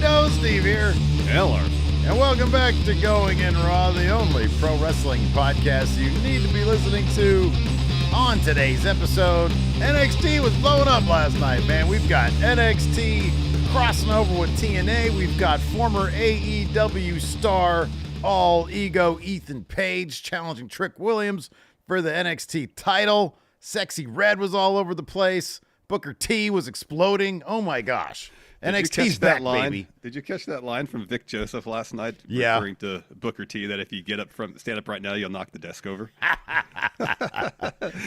Friendo, Steve here. And Larson. And welcome back to Going in Raw, the only pro wrestling podcast you need to be listening to. On today's episode, NXT was blowing up last night, man. We've got NXT crossing over with TNA. We've got former AEW star, all ego Ethan Page challenging Trick Williams for the NXT title. Sexy Red was all over the place. Booker T was exploding. Oh my gosh. NXT's back, baby. Did you catch that line from Vic Joseph last night? Yeah. Referring to Booker T, that if you stand up right now, you'll knock the desk over.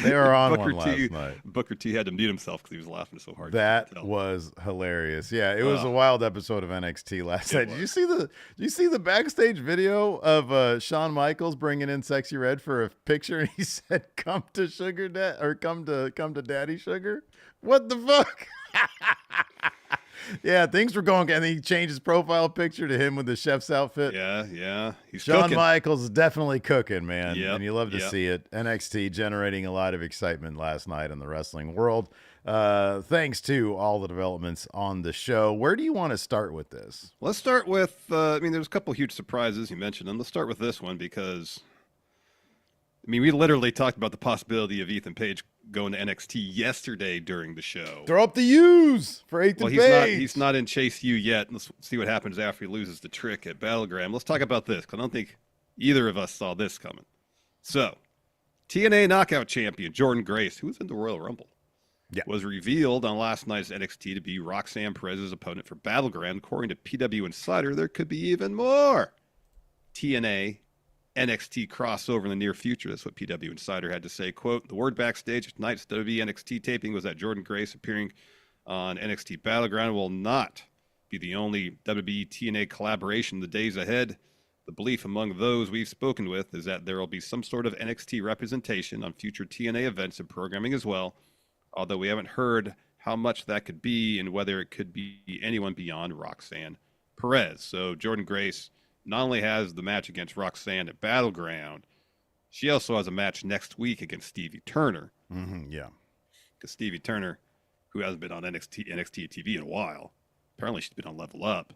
They were on one last night. Booker T had to mute himself because he was laughing so hard. That was hilarious. Yeah, it was a wild episode of NXT last night. Did you see the backstage video of Shawn Michaels bringing in Sexy Red for a picture, and he said, "Come to Sugar Dad," or come to Daddy Sugar"? What the fuck? Yeah, things were going, and he changed his profile picture to him with the chef's outfit. Yeah. He's Shawn cooking. Michaels is definitely cooking, man. Yep, And you love to see it. NXT generating a lot of excitement last night in the wrestling world. Thanks to all the developments on the show. Where do you want to start with this? Let's start with, there's a couple huge surprises. You mentioned them. Let's start with this one because, we literally talked about the possibility of Ethan Page going to NXT yesterday during the show. Throw up the U's for Ethan Page. He's not in Chase U yet. Let's see what happens after he loses the trick at Battleground. Let's talk about this, because I don't think either of us saw this coming. So, TNA Knockout Champion Jordynne Grace, who was in the Royal Rumble, was revealed on last night's NXT to be Roxanne Perez's opponent for Battleground. According to PW Insider, there could be even more TNA NXT crossover in the near future. That's what PW Insider had to say. Quote, the word backstage at tonight's WWE NXT taping was that Jordynne Grace appearing on NXT Battleground will not be the only WWE TNA collaboration in the days ahead. The belief among those we've spoken with is that there will be some sort of NXT representation on future TNA events and programming as well, although we haven't heard how much that could be and whether it could be anyone beyond Roxanne Perez. So Jordynne Grace not only has the match against Roxanne at Battleground, she also has a match next week against Stevie Turner. Yeah. Because Stevie Turner, who hasn't been on NXT TV in a while, apparently she's been on Level Up.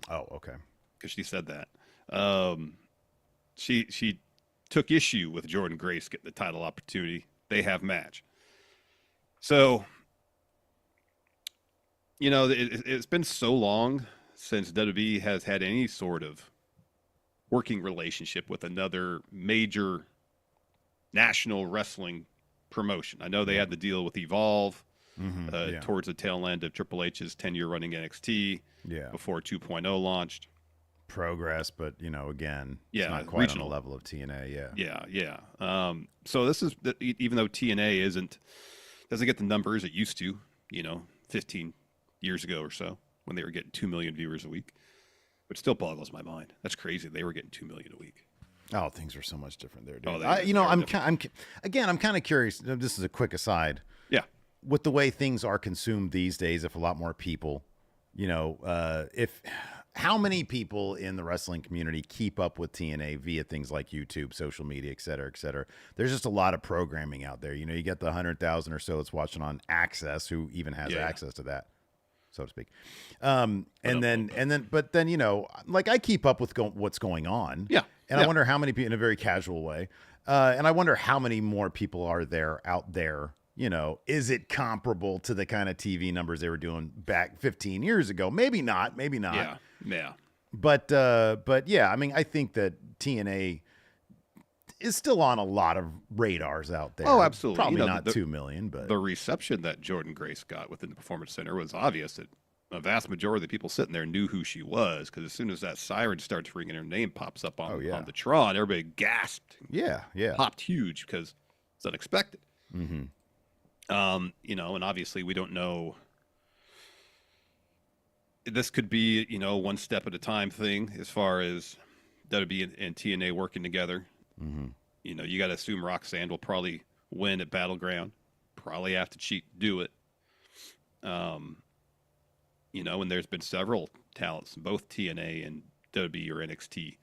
Oh, okay. Because she said that. She took issue with Jordynne Grace getting the title opportunity. They have match. So, it's been so long since WWE has had any sort of working relationship with another major national wrestling promotion. I know they had the deal with Evolve towards the tail end of Triple H's 10-year running NXT before 2.0 launched. Progress, but, again, it's not quite regional. on the level of TNA, Yeah. So this is, even though TNA doesn't get the numbers it used to, 15 years ago or so, when they were getting 2 million viewers a week, which still boggles my mind. That's crazy. They were getting 2 million a week. Oh, things are so much different there, dude. I'm kind of curious. This is a quick aside. Yeah. With the way things are consumed these days, if a lot more people, how many people in the wrestling community keep up with TNA via things like YouTube, social media, et cetera, et cetera? There's just a lot of programming out there. You get the 100,000 or so that's watching on Access, who even has access to that, so to speak. But then, I keep up with what's going on. Yeah. And I wonder how many people, in a very casual way, and I wonder how many more people are out there. Is it comparable to the kind of TV numbers they were doing back 15 years ago? Maybe not. Yeah. But yeah, I think that TNA is still on a lot of radars out there. Oh, absolutely. Probably not 2 million, but the reception that Jordynne Grace got within the Performance Center was obvious. That a vast majority of the people sitting there knew who she was, because as soon as that siren starts ringing, her name pops up on the Tron, everybody gasped. Yeah. Popped huge because it's unexpected. Mm-hmm. And obviously we don't know. This could be, one step at a time thing as far as WWE and TNA working together. Mm-hmm. You got to assume Roxanne will probably win at Battleground, probably have to cheat to do it. And there's been several talents, both TNA and WWE or NXT,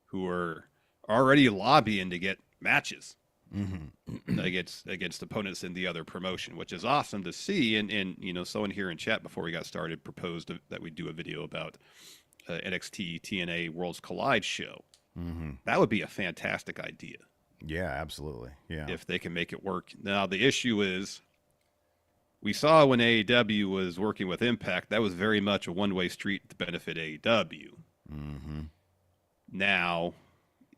who are already lobbying to get matches against opponents in the other promotion, which is awesome to see. And someone here in chat before we got started proposed that we do a video about NXT TNA Worlds Collide show. That would be a fantastic idea. Yeah, absolutely. Yeah. If they can make it work. Now, the issue is we saw when AEW was working with Impact, that was very much a one-way street to benefit AEW. Now,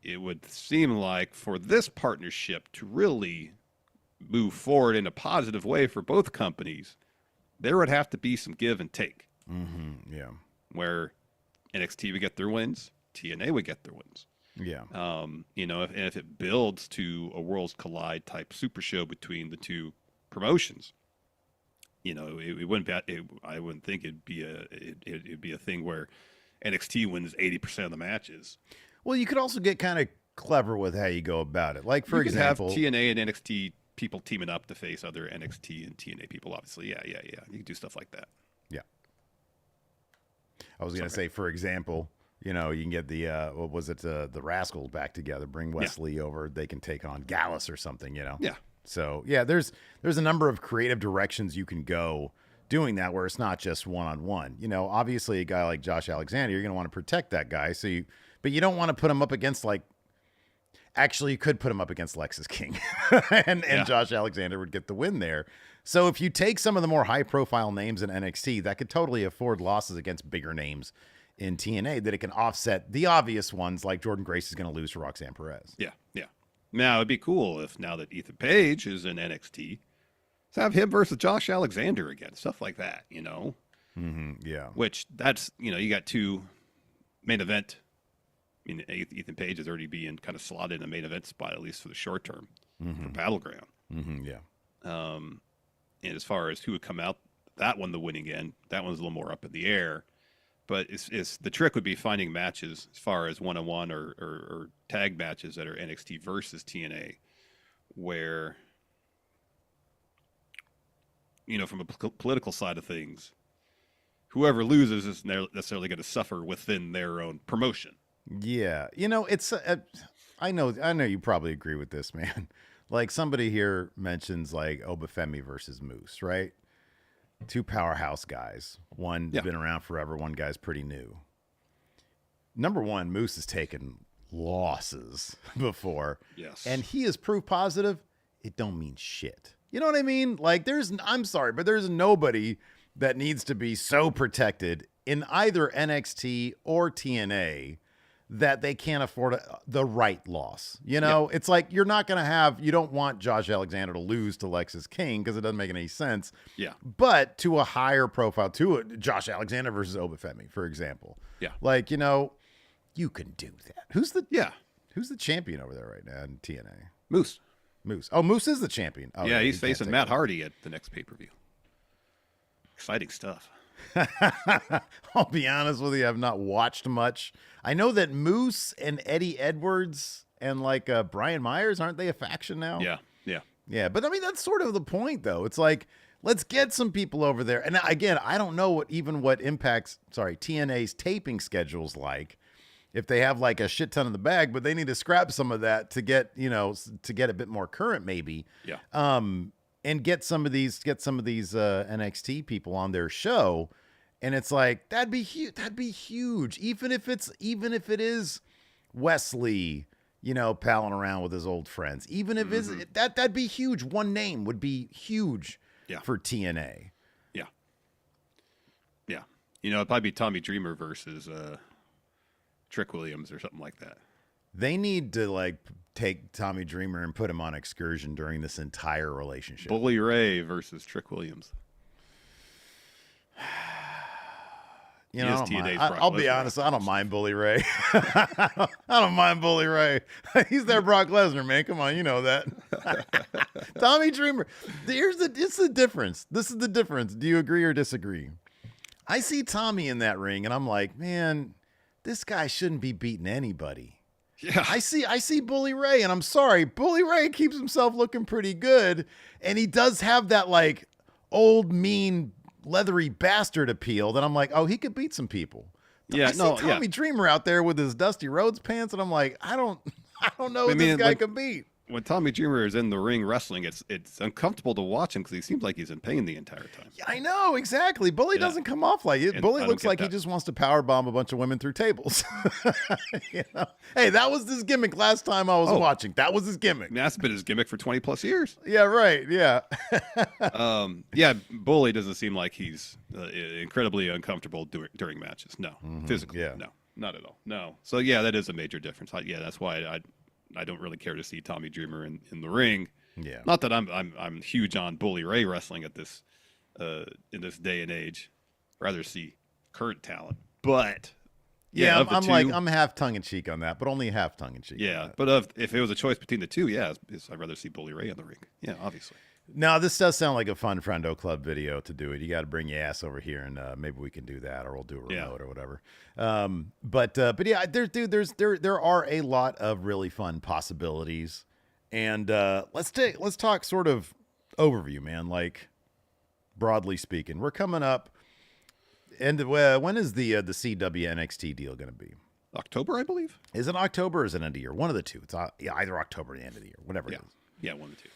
it would seem like for this partnership to really move forward in a positive way for both companies, there would have to be some give and take. Yeah. Where NXT would get their wins, TNA would get their wins. Yeah. If it builds to a Worlds Collide type super show between the two promotions, it wouldn't be. I wouldn't think it'd be a thing where NXT wins 80% of the matches. Well, you could also get kind of clever with how you go about it. Like, for example, have TNA and NXT people teaming up to face other NXT and TNA people. Obviously, yeah. You can do stuff like that. Yeah. I was going to say, for example, you can get the what was it, the Rascals back together, bring Wesley over. They can take on Gallus or something. Yeah. So yeah, there's a number of creative directions you can go doing that where it's not just one-on-one. Obviously a guy like Josh Alexander, you're going to want to protect that guy. But you don't want to put him up against actually you could put him up against Lexus King and Josh Alexander would get the win there. So if you take some of the more high profile names in NXT, that could totally afford losses against bigger names in TNA, that it can offset the obvious ones like Jordynne Grace is going to lose to Roxanne Perez. Yeah. Now it'd be cool if now that Ethan Page is in NXT, to have him versus Josh Alexander again, stuff like that, Yeah. Which that's, you got two main event. Ethan Page is already being kind of slotted in a main event spot, at least for the short term, for Battleground. Yeah. And as far as who would come out, that one, the winning end, that one's a little more up in the air. But it's the trick would be finding matches as far as one-on-one or tag matches that are NXT versus TNA, where, from a political side of things, whoever loses is necessarily going to suffer within their own promotion. Yeah. It's I know you probably agree with this, man. Like somebody here mentions like Oba Femi versus Moose, right? Two powerhouse guys. One's been around forever. One guy's pretty new. Number one, Moose has taken losses before. Yes. And he is proof positive. It don't mean shit. You know what I mean? Like I'm sorry, but there's nobody that needs to be so protected in either NXT or TNA that they can't afford the right loss. It's like you don't want Josh Alexander to lose to Lexus King because it doesn't make any sense. Yeah. But to a higher profile, to Josh Alexander versus Oba Femi, for example. Yeah. Like, you can do that. Who's the champion over there right now in TNA? Moose. Oh, Moose is the champion. Oh, yeah, he's facing Matt Hardy at the next pay-per-view. Exciting stuff. I'll be honest with you, I've not watched much. I know that Moose and Eddie Edwards and Brian Myers, aren't they a faction now? Yeah. But I mean, that's sort of the point, though. It's like, let's get some people over there. And again, I don't know what TNA's taping schedule's like. If they have a shit ton in the bag, but they need to scrap some of that to get a bit more current, maybe. Yeah. And get some of these NXT people on their show, and it's like that'd be huge. Even if it is Wesley, palling around with his old friends. Even if that'd be huge. One name would be huge for TNA. Yeah. It'd probably be Tommy Dreamer versus Trick Williams or something like that. They need to take Tommy Dreamer and put him on excursion during this entire relationship. Bully Ray versus Trick Williams. I'll be honest, I don't mind Bully Ray. I don't mind Bully Ray. He's their Brock Lesnar, man. Come on, you know that. Tommy Dreamer. It's the difference. This is the difference. Do you agree or disagree? I see Tommy in that ring, and I'm like, man, this guy shouldn't be beating anybody. Yeah. I see Bully Ray, and I'm sorry, Bully Ray keeps himself looking pretty good, and he does have that old mean leathery bastard appeal that I'm like, oh, he could beat some people. I see Tommy Dreamer out there with his Dusty Rhodes pants, and I'm like, I don't know what this guy could beat. when Tommy Dreamer is in the ring wrestling, it's uncomfortable to watch him because he seems like he's in pain the entire time. Yeah, I know, exactly. Bully doesn't come off like it. And Bully I looks don't like get he that. just wants to power bomb a bunch of women through tables. You know? Hey, that was his gimmick last time I was watching. That was his gimmick. I mean, that's been his gimmick for 20 plus years. Yeah, right. Yeah. Yeah, Bully doesn't seem like he's incredibly uncomfortable during matches. No, physically, no, not at all. No. So yeah, that is a major difference. That's why I don't really care to see Tommy Dreamer in the ring. Yeah. Not that I'm huge on Bully Ray wrestling at this in this day and age. Rather see current talent, but yeah, I'm half tongue in cheek on that, but only half tongue in cheek. Yeah, but if it was a choice between the two, I'd rather see Bully Ray in the ring. Yeah, obviously. Now, this does sound like a fun Friendo Club video to do it. You got to bring your ass over here, and maybe we can do that, or we'll do a remote or whatever. But yeah, there are a lot of really fun possibilities, and let's talk sort of overview, man. Like broadly speaking, we're coming up, and when is the CW NXT deal going to be? October, I believe. Is it October or is it end of year? One of the two. It's either October or the end of the year, whatever it is. Yeah, one of the two.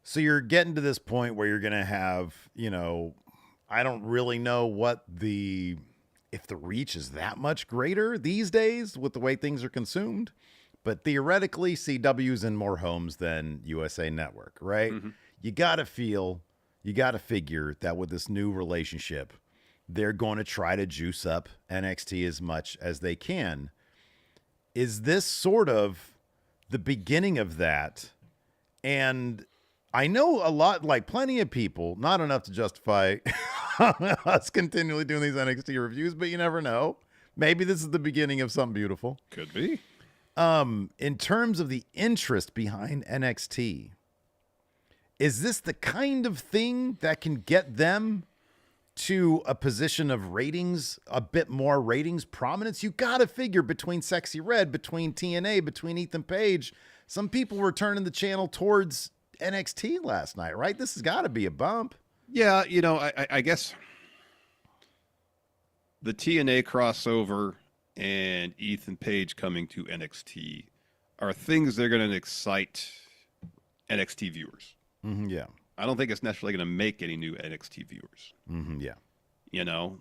So you're getting to this point where you're going to have, I don't really know if the reach is that much greater these days with the way things are consumed, but theoretically CW's in more homes than USA Network, right? Mm-hmm. You got to figure that with this new relationship, they're going to try to juice up NXT as much as they can. Is this sort of the beginning of that? And I know a lot, like plenty of people, not enough to justify us continually doing these NXT reviews, but you never know. Maybe this is the beginning of something beautiful. Could be. In terms of the interest behind NXT, is this the kind of thing that can get them to a position of ratings, a bit more ratings prominence? You got to figure between Sexy Red, between TNA, between Ethan Page, some people were turning the channel towards NXT last night, right? This has got to be a bump. Yeah, I guess the TNA crossover and Ethan Page coming to NXT are things that are going to excite NXT viewers. Mm-hmm, yeah. I don't think it's necessarily going to make any new NXT viewers. Mm-hmm, yeah.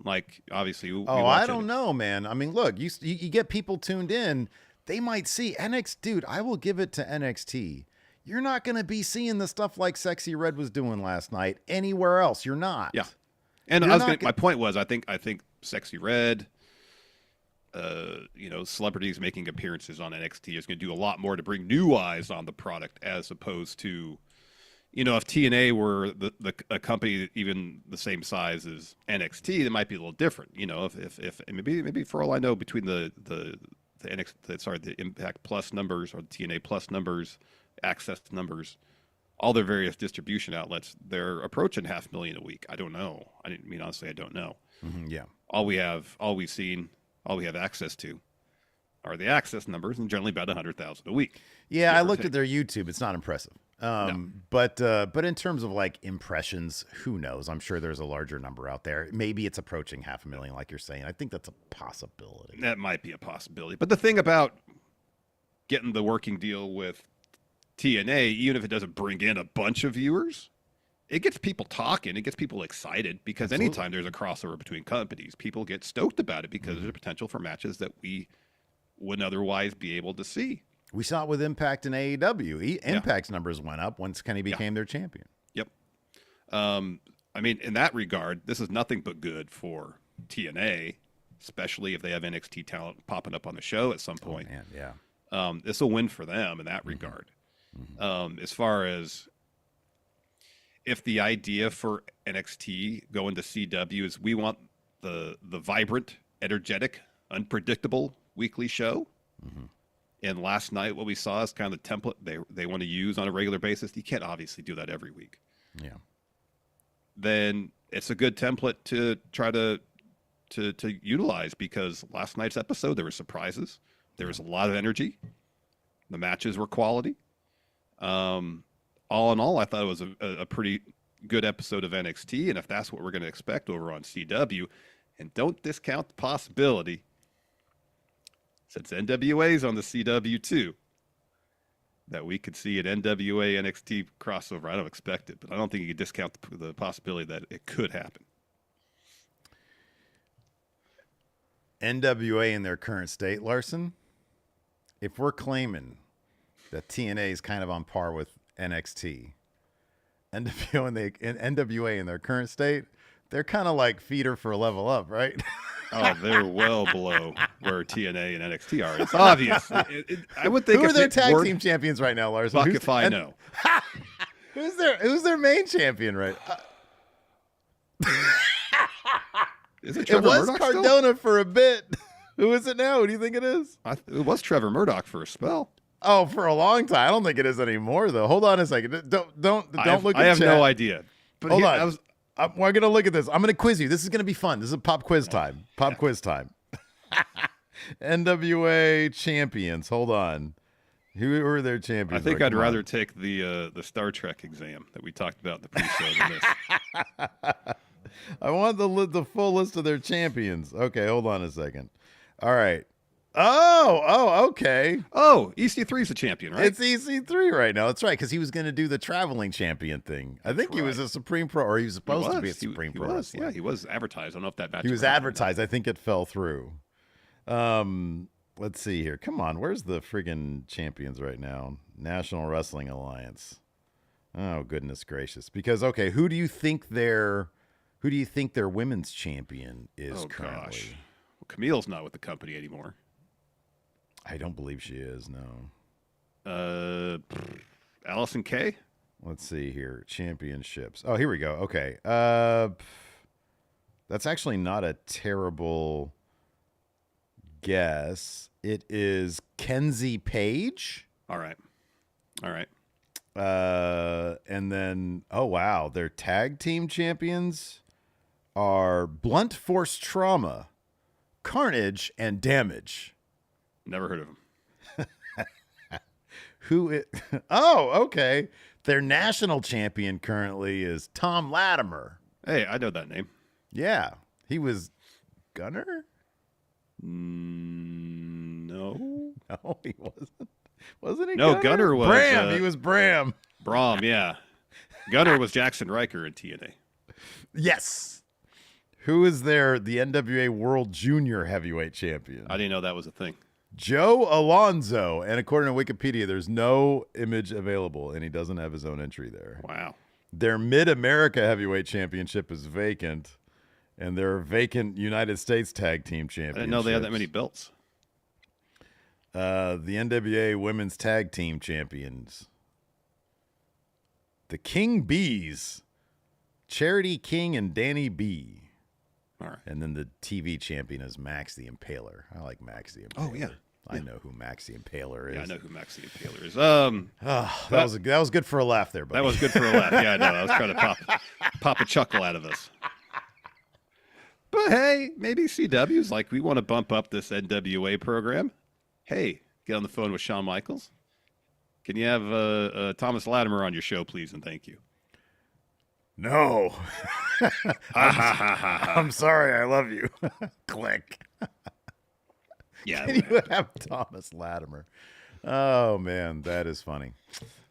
Like obviously. I don't know, man. I mean, look, you get people tuned in. They might see NXT. Dude, I will give it to NXT. You're not going to be seeing the stuff like Sexy Red was doing last night anywhere else. You're not. Yeah. And my point was, I think Sexy Red, celebrities making appearances on NXT is going to do a lot more to bring new eyes on the product as opposed to, if TNA were a company even the same size as NXT, it might be a little different. If maybe for all I know, between the Impact Plus numbers or the TNA Plus numbers, access numbers, all their various distribution outlets, they're approaching 500,000 a week. I don't know. Honestly, I don't know. Mm-hmm, yeah. All we have access to are the access numbers, and generally about 100,000 a week. Yeah, I looked at their YouTube. It's not impressive. No. But in terms of like impressions, who knows? I'm sure there's a larger number out there. Maybe it's approaching 500,000, like you're saying. I think that's a possibility. That might be a possibility. But the thing about getting the working deal with TNA, even if it doesn't bring in a bunch of viewers, it gets people talking. It gets people excited because Absolutely. Anytime there's a crossover between companies, people get stoked about it because there's a potential for matches that we wouldn't otherwise be able to see. We saw it with Impact and AEW. Impact's numbers went up once Kenny became their champion. Yep. In that regard, this is nothing but good for TNA, especially if they have NXT talent popping up on the show at some point. Oh, man, yeah. This will win for them in that regard. Mm-hmm. As far as if the idea for NXT going to CW is we want the vibrant, energetic, unpredictable weekly show. Mm-hmm. And last night, what we saw is kind of the template they want to use on a regular basis. You can't obviously do that every week. Yeah. Then it's a good template to try to utilize because last night's episode, there were surprises. There was a lot of energy. The matches were quality. All in all, I thought it was a pretty good episode of NXT. And if that's what we're going to expect over on CW, and don't discount the possibility, since NWA's on the CW too, that we could see an NWA NXT crossover. I don't expect it, but I don't think you could discount the possibility that it could happen. NWA in their current state, Larson, if we're claiming that TNA is kind of on par with NXT, NWA in their current state, they're kind of like feeder for a level up, right? Oh, they're well below where TNA and NXT are. It's obvious. I would think. Who are their tag team champions right now, Larson? Fuck if I know. Who's their main champion right? Is it It Trevor was Murdoch Cardona still? for a bit. Who is it now? Who do you think it is? It was Trevor Murdoch for a spell. Oh, for a long time. I don't think it is anymore, though. Hold on a second. Don't look at I have chat. no idea. But Hold on. We're going to look at this. I'm going to quiz you. This is going to be fun. This is pop quiz time. Quiz time. NWA champions. Hold on. Who are their champions? I think I'd rather take the Star Trek exam that we talked about in the pre-show than this. I want the full list of their champions. Okay, hold on a second. All right. Oh, okay. Oh, EC3 is the champion, right? It's EC3 right now. That's right, because he was going to do the traveling champion thing. I think he was a Supreme Pro, or he was supposed to be a Supreme Pro wrestler. Yeah, he was advertised. I don't know if that match. He was advertised. I think it fell through. Let's see here. Come on, where's the friggin' champions right now? National Wrestling Alliance. Oh goodness gracious! Because okay, who do you think their women's champion is currently? Gosh. Well, Camille's not with the company anymore. I don't believe she is. No. Allison Kay. Let's see here. Championships. Oh, here we go. Okay. That's actually not a terrible guess. It is Kenzie Page. All right. And then, oh wow, their tag team champions are Blunt Force Trauma, Carnage, and Damage. Never heard of him. Oh, okay. Their national champion currently is Tom Latimer. Hey, I know that name. Yeah, he was Gunner. No, he wasn't. Wasn't he? No, Gunner was Bram. He was Bram. Braum, yeah. Gunner was Jackson Riker in TNA. Yes. Who is the NWA World Junior Heavyweight Champion? I didn't know that was a thing. Joe Alonzo. And according to Wikipedia, there's no image available, and he doesn't have his own entry there. Wow. Their Mid-America Heavyweight Championship is vacant, and their vacant United States Tag Team Championship. I didn't know they had that many belts. The NWA Women's Tag Team Champions. The King Bees. Charity King and Danny B. All right. And then the TV champion is Max the Impaler. I like Max the Impaler. Oh, yeah. I know who Max the Impaler is. Yeah, I know who Max the Impaler is. That was good for a laugh there, buddy. That was good for a laugh. Yeah, I know. I was trying to pop a chuckle out of us. But hey, maybe CW's like, we want to bump up this NWA program. Hey, get on the phone with Shawn Michaels. Can you have Thomas Latimer on your show, please, and thank you? No. I'm sorry. I love you. Click. Yeah. Can you have Thomas Latimer? Oh, man. That is funny.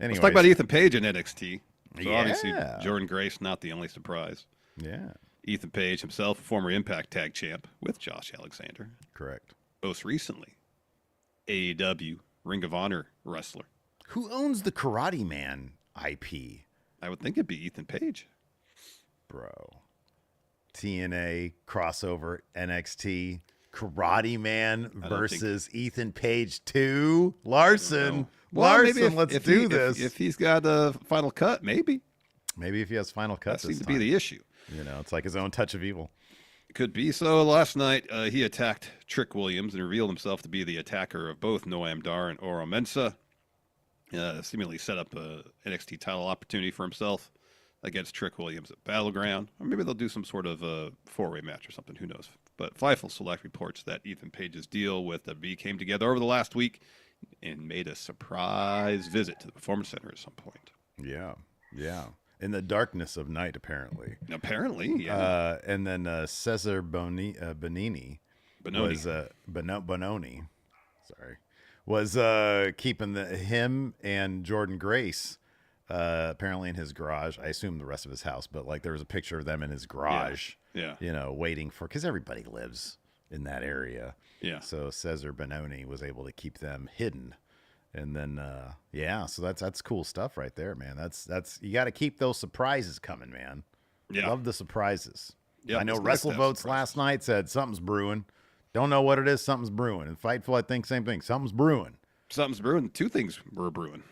Anyway, Let's talk about Ethan Page in NXT. So Yeah. obviously, Jordynne Grace, not the only surprise. Yeah. Ethan Page himself, a former Impact Tag Champ with Josh Alexander. Correct. Most recently, AEW Ring of Honor wrestler. Who owns the Karate Man IP? I would think it'd be Ethan Page. Bro. TNA crossover NXT Karate Man versus Ethan Page 2. Larson. Well, Larson, let's do this. If he's got a final cut, maybe. Maybe if he has final cut That seems to be the issue. You know, it's like his own touch of evil. Could be. So last night, he attacked Trick Williams and revealed himself to be the attacker of both Noam Dar and Oro Mensah. Seemingly set up a NXT title opportunity for himself against Trick Williams at Battleground. Or maybe they'll do some sort of a four-way match or something. Who knows? But Fightful Select reports that Ethan Page's deal with WWE came together over the last week and made a surprise visit to the Performance Center at some point. Yeah. Yeah. In the darkness of night, apparently. Apparently, yeah. And then Cesar Bonini was keeping him and Jordynne Grace apparently in his garage. I assume the rest of his house, but like there was a picture of them in his garage. Yeah. You know, waiting for, because everybody lives in that area. Yeah. So Cesar Bononi was able to keep them hidden. And then, so that's cool stuff right there, man. That's you got to keep those surprises coming, man. Yeah. Love the surprises. Yeah, I know it's nice to have WrestleVotes surprises. last night said something's brewing. Don't know what it is. Something's brewing. And Fightful, I think same thing. Something's brewing. Something's brewing. Two things were brewing.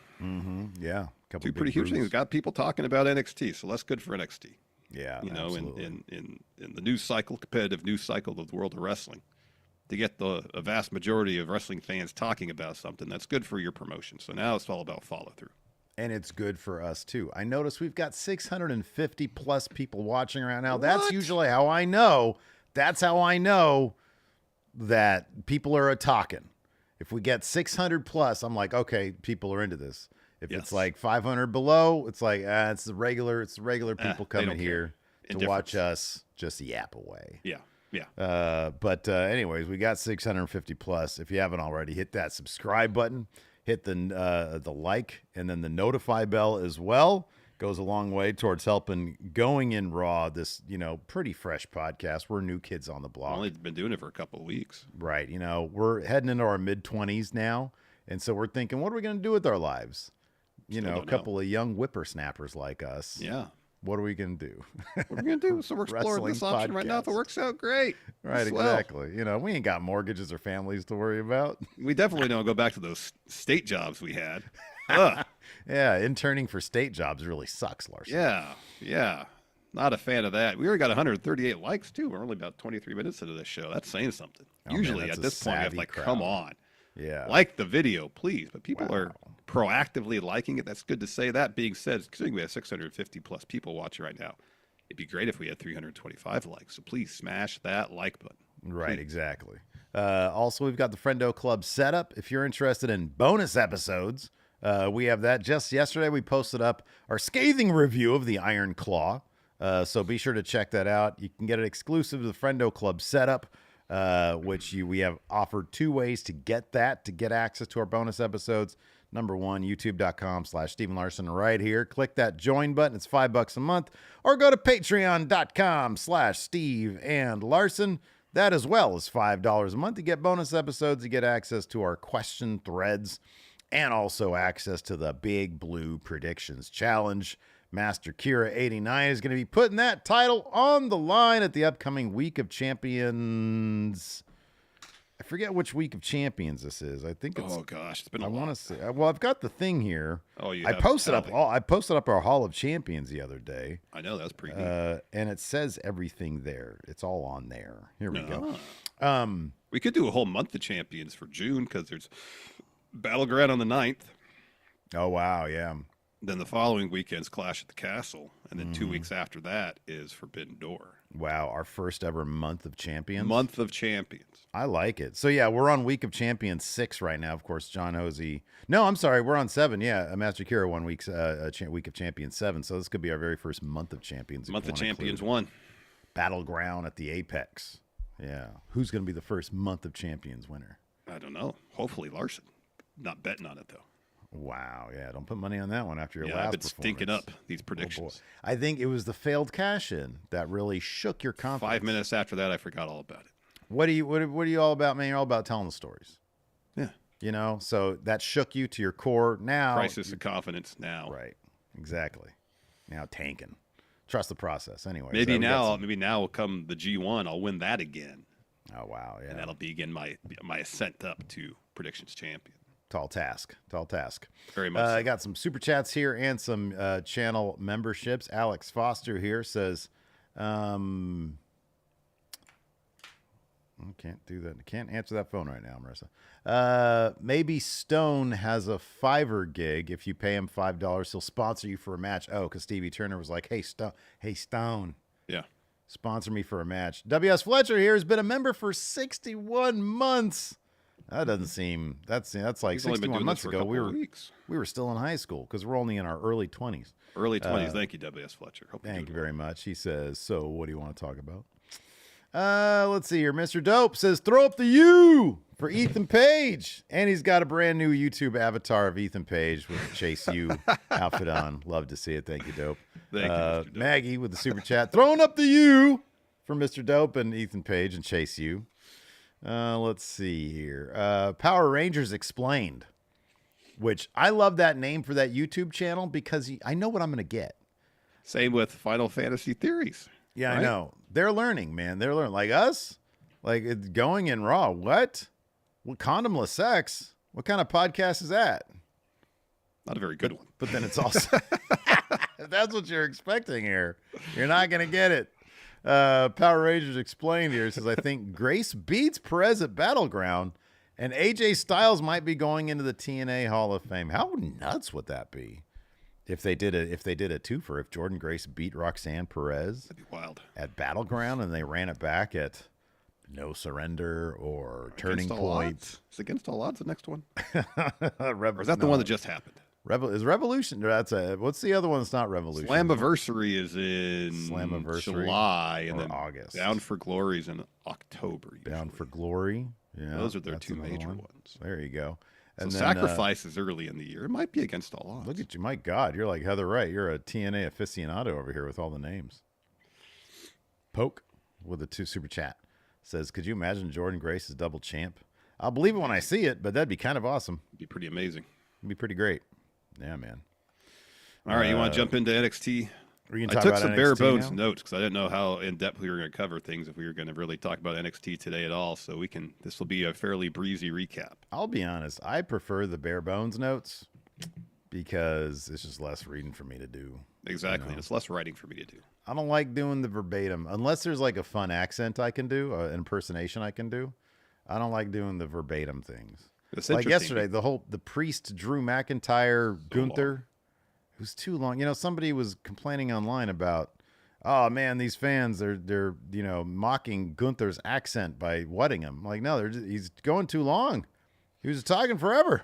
Yeah, couple Two big pretty huge brews. things. Got people talking about NXT, so that's good for NXT. Yeah, You know, absolutely. in the news cycle, competitive news cycle of the world of wrestling, to get a vast majority of wrestling fans talking about something, that's good for your promotion. So now it's all about follow through. And it's good for us too. I noticed we've got 650 plus people watching right now. That's What? usually how I know. That's how I know that people are talking. If we get 600 plus, I'm like, okay, people are into this. If Yes. it's like 500 below, it's like it's the regular people they coming don't here care. to watch us just yap away. Yeah. But anyways, we got 650 plus. If you haven't already, hit that subscribe button, hit the like, and then the notify bell as well. Goes a long way towards helping going in raw. This pretty fresh podcast. We're new kids on the I've block, only been doing it for a couple of weeks. right? We're heading into our mid-20s now, and so we're thinking, what are we going to do with our lives? Still A don't couple of young whippersnappers like us. Yeah. What are we going to do? What are we going to do? So we're exploring this Wrestling option right now. If it podcast. works out, great. Right, Swell. exactly. We ain't got mortgages or families to worry about. We definitely don't go back to those state jobs we had. Ugh. Yeah, interning for state jobs really sucks, Larson. Yeah. Not a fan of that. We already got 138 likes, too. We're only about 23 minutes into this show. That's saying something. Oh, man, Usually that's at a this point, we have savvy like, crowd. come on. Yeah. Like the video, please. But people are Wow. proactively liking it. That's good to say. That being said, considering we have 650 plus people watching right now, it'd be great if we had 325 likes. So please smash that like button. Right, exactly. Also, we've got the Friendo Club setup. If you're interested in bonus episodes, we have that. Just yesterday, we posted up our scathing review of the Iron Claw. So be sure to check that out. You can get it exclusive to the Friendo Club setup, which we have offered two ways to get access to our bonus episodes. Number one, youtube.com/Stephen Larson right here. Click that join button. It's $5 a month. Or go to patreon.com/Steve and Larson. That as well is $5 a month to get bonus episodes, to get access to our question threads, and also access to the Big Blue Predictions Challenge. Master Kira 89 is going to be putting that title on the line at the upcoming Week of Champions. I forget which Week of Champions this is. I think it's. Oh, gosh. It's been I a want while. to say. Well, I've got the thing here. Oh, you I have posted the up. tally. I posted up our Hall of Champions the other day, I know. That was pretty neat. and it says everything there. It's all on there. Here we go. Ah. We could do a whole month of champions for June because there's Battleground on the 9th. Oh wow, yeah. Then the following weekend's Clash at the Castle. And then Mm-hmm. 2 weeks after that is Forbidden Door. Wow, our first ever month of champions. Month of champions. I like it. So yeah, we're on Week of Champions 6 right now. Of course, John Hosey. No, I'm sorry, we're on 7. Yeah, Master Kira won Week of Champions 7. So this could be our very first month of champions. if Month you of wanna champions include 1. Battleground at the Apex. Yeah, who's going to be the first month of champions winner? I don't know. Hopefully Larson. Not betting on it, though. Wow, yeah, don't put money on that one after your Yeah, last I've been performance. stinking up these Oh, boy. predictions. I think it was the failed cash in that really shook your confidence. 5 minutes after that, I forgot all about it. What are you all about, man? You're all about telling the stories. Yeah. So that shook you to your core. Now, Crisis of confidence now. right? Exactly. Now tanking. Trust the process. Anyway, Maybe now will come the G1. I'll win that again, Oh wow, yeah. and that'll begin my ascent up to predictions champion. Tall task. Very much. I got some super chats here and some channel memberships. Alex Foster here says, I can't do that. I can't answer that phone right now, Marissa. Maybe Stone has a Fiverr gig. If you pay him $5, he'll sponsor you for a match. Oh, because Stevie Turner was like, hey, Stone, Yeah. sponsor me for a match. W.S. Fletcher here has been a member for 61 months. That doesn't seem, that's like He's only been 61 doing this months for a ago. couple of weeks. We were still in high school because we're only in our early 20s. Early 20s. Thank you, W.S. Fletcher. Hope you're Thank you doing very much. He says, so what do you want to talk about? Let's see here. Mr. Dope says, throw up the U for Ethan Page. And he's got a brand new YouTube avatar of Ethan Page with Chase U outfit on. Love to see it. Thank you, Dope. Thank you, Mr. Dope. Maggie with the super chat. Throwing up the U for Mr. Dope and Ethan Page and Chase U. Let's see here. Power Rangers Explained, which I love that name for that YouTube channel because I know what I'm going to get. Same with Final Fantasy Theories. Yeah, right? I know. They're learning, man. They're learning. Like us? Like it's going in Raw. What condomless sex? What kind of podcast is that? Not a very good one. But then it's also... If that's what you're expecting here, you're not going to get it. Power Rangers Explained here says, I think Grace beats Perez at Battleground, and AJ Styles might be going into the TNA Hall of Fame. How nuts would that be if they did a twofer? If Jordynne Grace beat Roxanne Perez, That'd be wild. at Battleground, and they ran it back at No Surrender or Turning Against All Point. Odds? Is Against All Odds the next one? Or Or is that the one that just happened? Is Revolution? What's the other one that's not Revolution? Slammiversary is in Slammiversary July, and or then August. Bound for Glory is in October. Bound usually. for Glory. Yeah, Those are their that's two another major one. ones. There you go. So And then, Sacrifice is early in the year. It might be Against All Odds. look at you, my God! You're like Heather Wright. You're a TNA aficionado over here with all the names. Poke with a 2 super chat says, "Could you imagine Jordynne Grace as double champ? I'll believe it when I see it, but that'd be kind of awesome. It'd be pretty amazing. It'd be pretty great. Yeah, man. All right, you want to jump into NXT? We can I talk took about some NXT bare bones now? notes because I didn't know how in depth we were going to cover things if we were going to really talk about NXT today at all. So this will be a fairly breezy recap. I'll be honest. I prefer the bare bones notes because it's just less reading for me to do. Exactly. And it's less writing for me to do. I don't like doing the verbatim unless there's like a fun accent I can do, an impersonation I can do. I don't like doing the verbatim things. It's Like interesting. yesterday, the Priest Drew McIntyre Gunther. long. It was too long. Somebody was complaining online about, oh man, these fans they're mocking Gunther's accent by wetting him. I'm like, no, he's going too long. He was talking forever.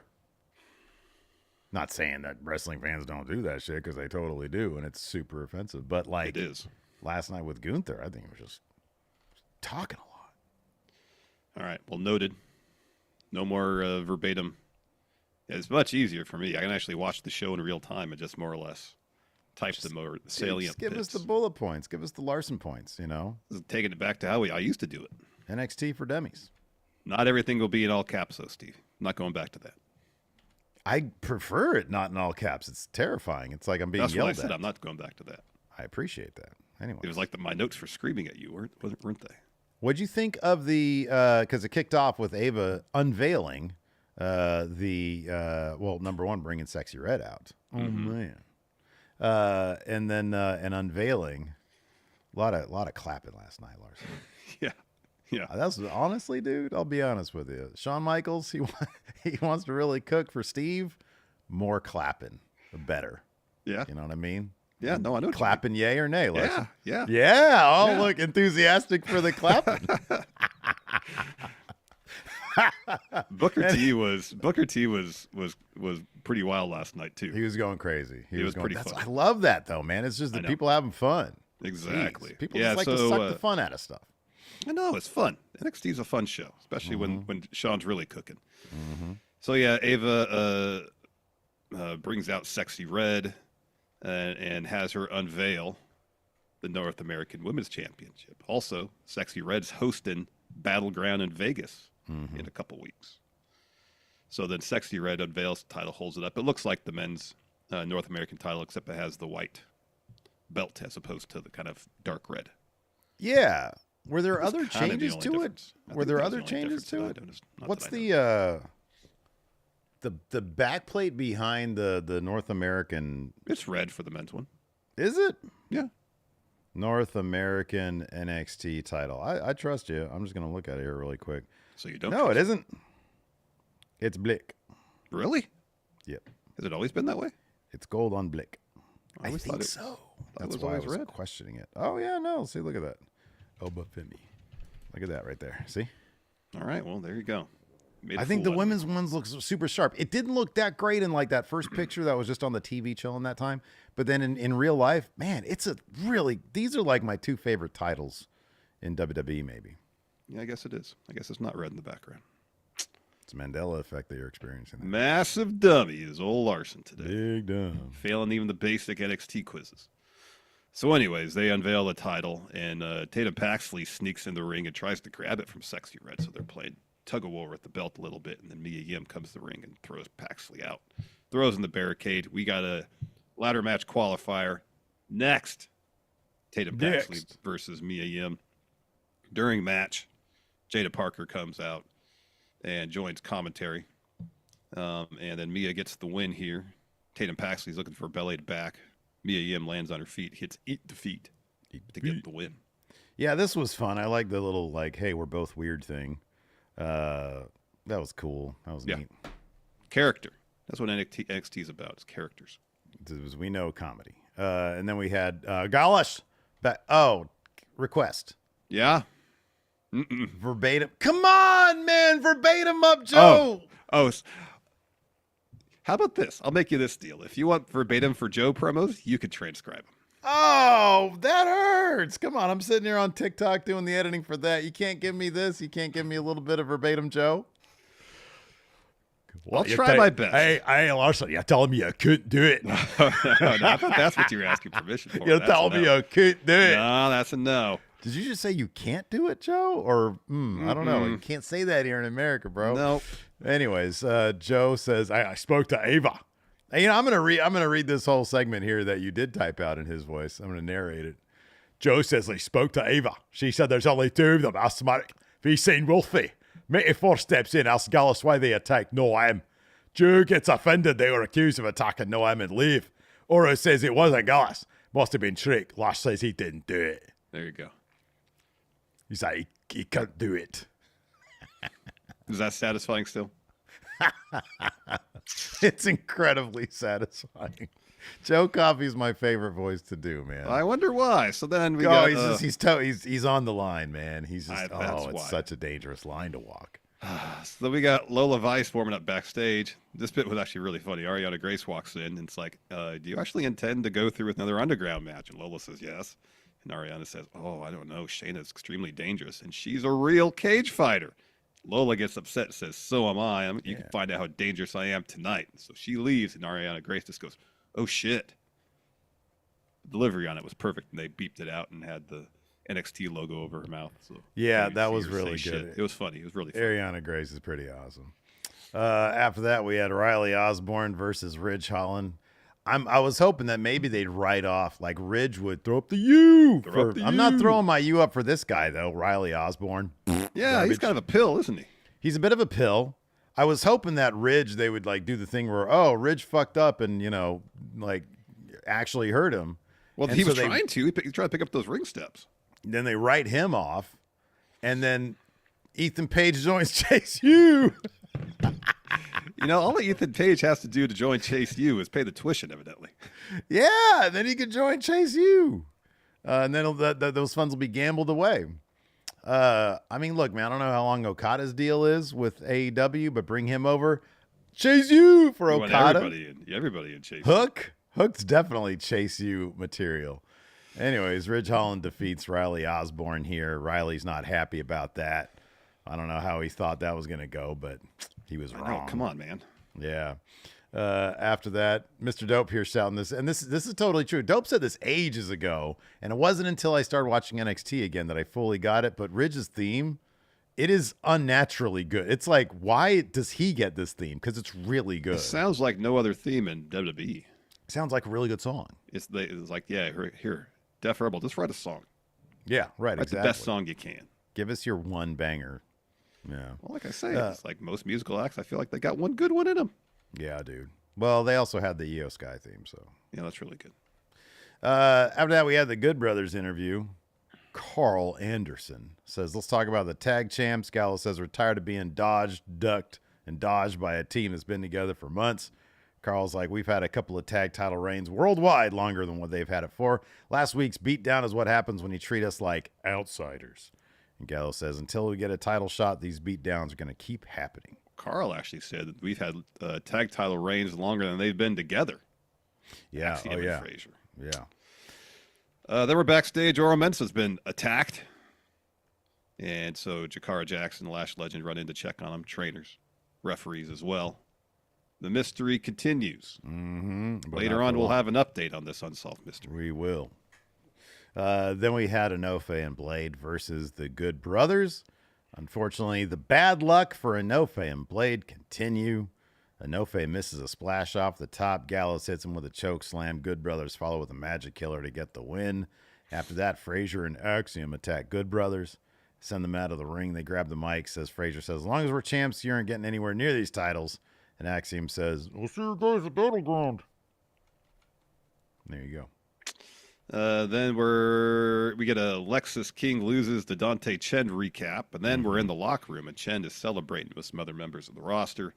Not saying that wrestling fans don't do that shit because they totally do, and it's super offensive. But like It is. last night with Gunther, I think he was just talking a lot. All right. Well, noted. No more verbatim. It's much easier for me. I can actually watch the show in real time and just more or less type the more salient Just give us bits. the bullet points. Give us the Larson points. Taking it back to how I used to do it. NXT for dummies. Not everything will be in all caps, though, Steve. I'm not going back to that. I prefer it not in all caps. It's terrifying. It's like I'm being That's what I yelled said. at. I'm not going back to that. I appreciate that. Anyway, It was like my notes for screaming at you, weren't they? what'd you think of the? Because it kicked off with Ava unveiling number one, bringing Sexy Red out. Oh man, and then and unveiling. A lot of clapping last night, Larson. Yeah. That's honestly, dude. I'll be honest with you. Shawn Michaels, he wants to really cook for Steve. More clapping, the better. Yeah. You know what I mean? Yeah. No, I know. Clapping, yay or nay, Larson? Yeah. Yeah. Oh, Yeah. look, enthusiastic for the clapping. Booker T was pretty wild last night too. He was going crazy. He was going, pretty that's, fun. I love that though, man. It's just I the know. people having fun. Exactly. Jeez. People Yeah, just like to so, suck the fun out of stuff. I know it's fun. NXT's a fun show, especially when Shawn's really cooking. So yeah, Ava brings out Sexy Red and has her unveil the North American Women's Championship. Also, Sexy Red's hosting Battleground in Vegas in a couple weeks. So then Sexy Red unveils the title, holds it up. It looks like the men's North American title, except it has the white belt as opposed to the kind of dark red. Yeah. Were there That's other kinda the changes only to it? difference. I Were think there that was other the only changes difference to that I it? noticed. Not What's that I know. the back plate behind the North American? It's red for the men's one. Is it Yeah. North American NXT title? I trust you. I'm just gonna look at it here really quick. So you don't. No, it trust isn't. It's blick. Really? Yep. Has it always been that way? It's gold on blick. I always think thought it- so. thought it That's was why I always was red. questioning it. Oh yeah, no. See, look at that. Oba Femi. Look at that right there. See? All right. Well, there you go. Made a I think fool the out of me. women's ones look super sharp. It didn't look that great in like that first picture that was just on the TV chilling that time. But then in real life, man, these are like my two favorite titles in WWE, maybe. Yeah, I guess it is. I guess it's not red in the background. It's a Mandela effect that you're experiencing. There. Massive dummy is old Larson today. Big dumb. Failing even the basic NXT quizzes. So anyways, they unveil the title, and Tatum Paxley sneaks in the ring and tries to grab it from Sexy Red. So they're playing tug-of-war with the belt a little bit, and then Mia Yim comes to the ring and throws Paxley out. Throws in the barricade. We got a ladder match qualifier. Next, Tatum Paxley versus Mia Yim. During match, Jada Parker comes out and joins commentary. And then Mia gets the win here. Tatum Paxley's looking for a belly to back. Mia Yim lands on her feet, hits eat defeat to get the win. Yeah, this was fun. I like the little, like, hey, we're both weird thing. That was cool. That was neat. Character. That's what NXT is about. It's characters. As we know, comedy. And then we had Gallus. Request. Yeah. Verbatim. Come on, man. Verbatim up, Joe. Oh. How about this? I'll make you this deal. If you want verbatim for Joe promos, you could transcribe them. Oh, that hurts. Come on. I'm sitting here on TikTok doing the editing for that. You can't give me this. You can't give me a little bit of verbatim, Joe. I'll try my best. Hey, Larson, you're telling me you couldn't do it. No, I thought that's what you were asking permission for. You're telling me you couldn't do it. No, that's a no. Did you just say you can't do it, Joe? Or, I don't know. You can't say that here in America, bro. No. Anyways, Joe says, I spoke to Ava. And, I'm gonna read this whole segment here that you did type out in his voice. I'm gonna narrate it. Joe says he spoke to Ava. She said there's only two of them. Asthmatic. Have you seen Wolfie? Matey 4 steps in, asks Gallus why they attacked Noam. Joe gets offended they were accused of attacking Noam and leave. Oro says it wasn't Gallus. Must have been Trick. Lash says he didn't do it. There you go. He's like, he can't do it. Is that satisfying still? It's incredibly satisfying. Joe Coffey's my favorite voice to do, man. I wonder why. So then we got... he's on the line, man. He's just, it's such a dangerous line to walk. So we got Lola Vice warming up backstage. This bit was actually really funny. Ariana Grace walks in, and it's like, do you actually intend to go through with another underground match? And Lola says yes. And Ariana says, I don't know. Shayna's extremely dangerous, and she's a real cage fighter. Lola gets upset and says, so am I. You can find out how dangerous I am tonight. So she leaves, and Ariana Grace just goes, oh, shit. The delivery on it was perfect, and they beeped it out and had the NXT logo over her mouth. So yeah, that was really good. Shit. It was funny. It was really funny. Ariana Grace is pretty awesome. After that, we had Riley Osborne versus Ridge Holland. I was hoping that maybe they'd write off, like Ridge would throw up the U. I'm not throwing my U up for this guy, though, Riley Osborne. Yeah, he's kind of a pill, isn't he? He's a bit of a pill. I was hoping that Ridge, they would like do the thing where, Ridge fucked up and, like actually hurt him. Well, he was trying to. He tried to pick up those ring steps. Then they write him off, and then Ethan Page joins Chase U. All that Ethan Page has to do to join Chase U is pay the tuition, evidently. Yeah, then he could join Chase U. And then those funds will be gambled away. Look, man, I don't know how long Okada's deal is with AEW, but bring him over. Chase U for Okada. Everybody in Chase Hook's definitely Chase U material. Anyways, Ridge Holland defeats Riley Osborne here. Riley's not happy about that. I don't know how he thought that was going to go, but he was wrong. Come on, man. Yeah. After that, Mr. Dope here shouting this, and this is totally true. Dope said this ages ago, and it wasn't until I started watching NXT again that I fully got it. But Ridge's theme, it is unnaturally good. It's like, why does he get this theme? Because it's really good. It sounds like no other theme in WWE. Sounds like a really good song. It's like, here, Def Rebel, just write a song. Yeah, right. Write the best song you can. Give us your one banger. Yeah. Well, like I say, it's like most musical acts. I feel like they got one good one in them. Yeah, dude. Well, they also had the Io Sky theme, so. Yeah, that's really good. After that, we had the Good Brothers interview. Carl Anderson says, let's talk about the tag champs. Gallo says we're tired of being dodged, ducked, and dodged by a team that's been together for months. Carl's like, we've had a couple of tag title reigns worldwide longer than what they've had it for. Last week's beatdown is what happens when you treat us like outsiders. And Gallo says, until we get a title shot, these beatdowns are going to keep happening. Carl actually said that we've had tag title reigns longer than they've been together. Yeah. Yeah. Frazier. Yeah. Then we're backstage. Oro Mensah's been attacked. And so Jakara Jackson, the Lash Legend, run in to check on them. Trainers, referees as well. The mystery continues. Later on, we'll have an update on this unsolved mystery. We will. Then we had Enofe and Blade versus the Good Brothers. Unfortunately, the bad luck for Enofe and Blade continue. Enofe misses a splash off the top. Gallows hits him with a choke slam. Good Brothers follow with a magic killer to get the win. After that, Frazier and Axiom attack Good Brothers, send them out of the ring. They grab the mic. Frazier says, as long as we're champs, you aren't getting anywhere near these titles. And Axiom says, we'll see you guys at Battleground. There you go. Then we get a Lexus King loses to Dante Chen recap. And then we're in the locker room, and Chen is celebrating with some other members of the roster.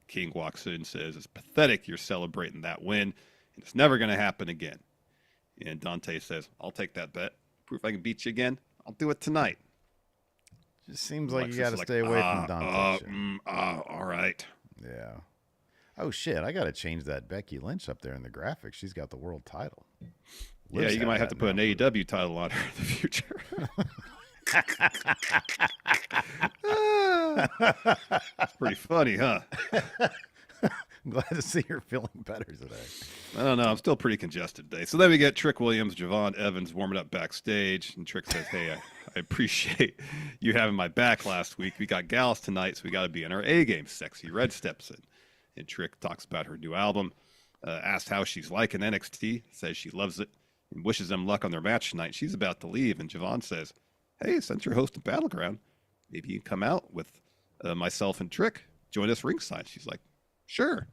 King walks in and says, it's pathetic you're celebrating that win, and it's never going to happen again. And Dante says, I'll take that bet. Proof I can beat you again. I'll do it tonight. Just seems like you got to stay away from Dante. All right. Yeah. Oh, shit. I got to change that Becky Lynch up there in the graphics. She's got the world title. Yeah, you might have to put an AEW title on her in the future. It's pretty funny, huh? I'm glad to see you're feeling better today. I don't know. I'm still pretty congested today. So then we get Trick Williams, Javon Evans warming up backstage. And Trick says, hey, I appreciate you having my back last week. We got gals tonight, so we got to be in our A game. Sexy Red steps in. And Trick talks about her new album, asked how she's liking NXT, says she loves it, and wishes them luck on their match tonight. She's about to leave, and Javon says, hey, since you're hosting Battleground, maybe you can come out with myself and Trick, join us ringside. She's like, sure.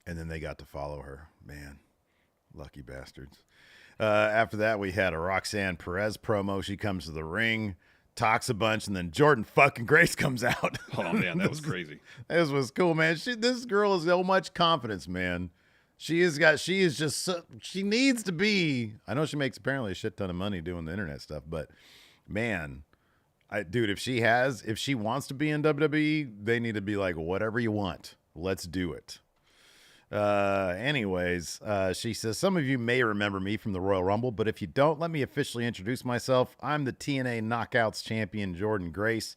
And then they got to follow her. Man, lucky bastards. After that, we had a Roxanne Perez promo. She comes to the ring, talks a bunch, and then Jordynne fucking Grace comes out. Oh, man, that was crazy. This was cool, man. This girl has so much confidence, man. She needs to be, I know she makes apparently a shit ton of money doing the internet stuff, but man, dude, if she wants to be in WWE, they need to be like, whatever you want, let's do it. Anyways, she says, some of you may remember me from the Royal Rumble, but if you don't, let me officially introduce myself. I'm the TNA Knockouts champion, Jordynne Grace.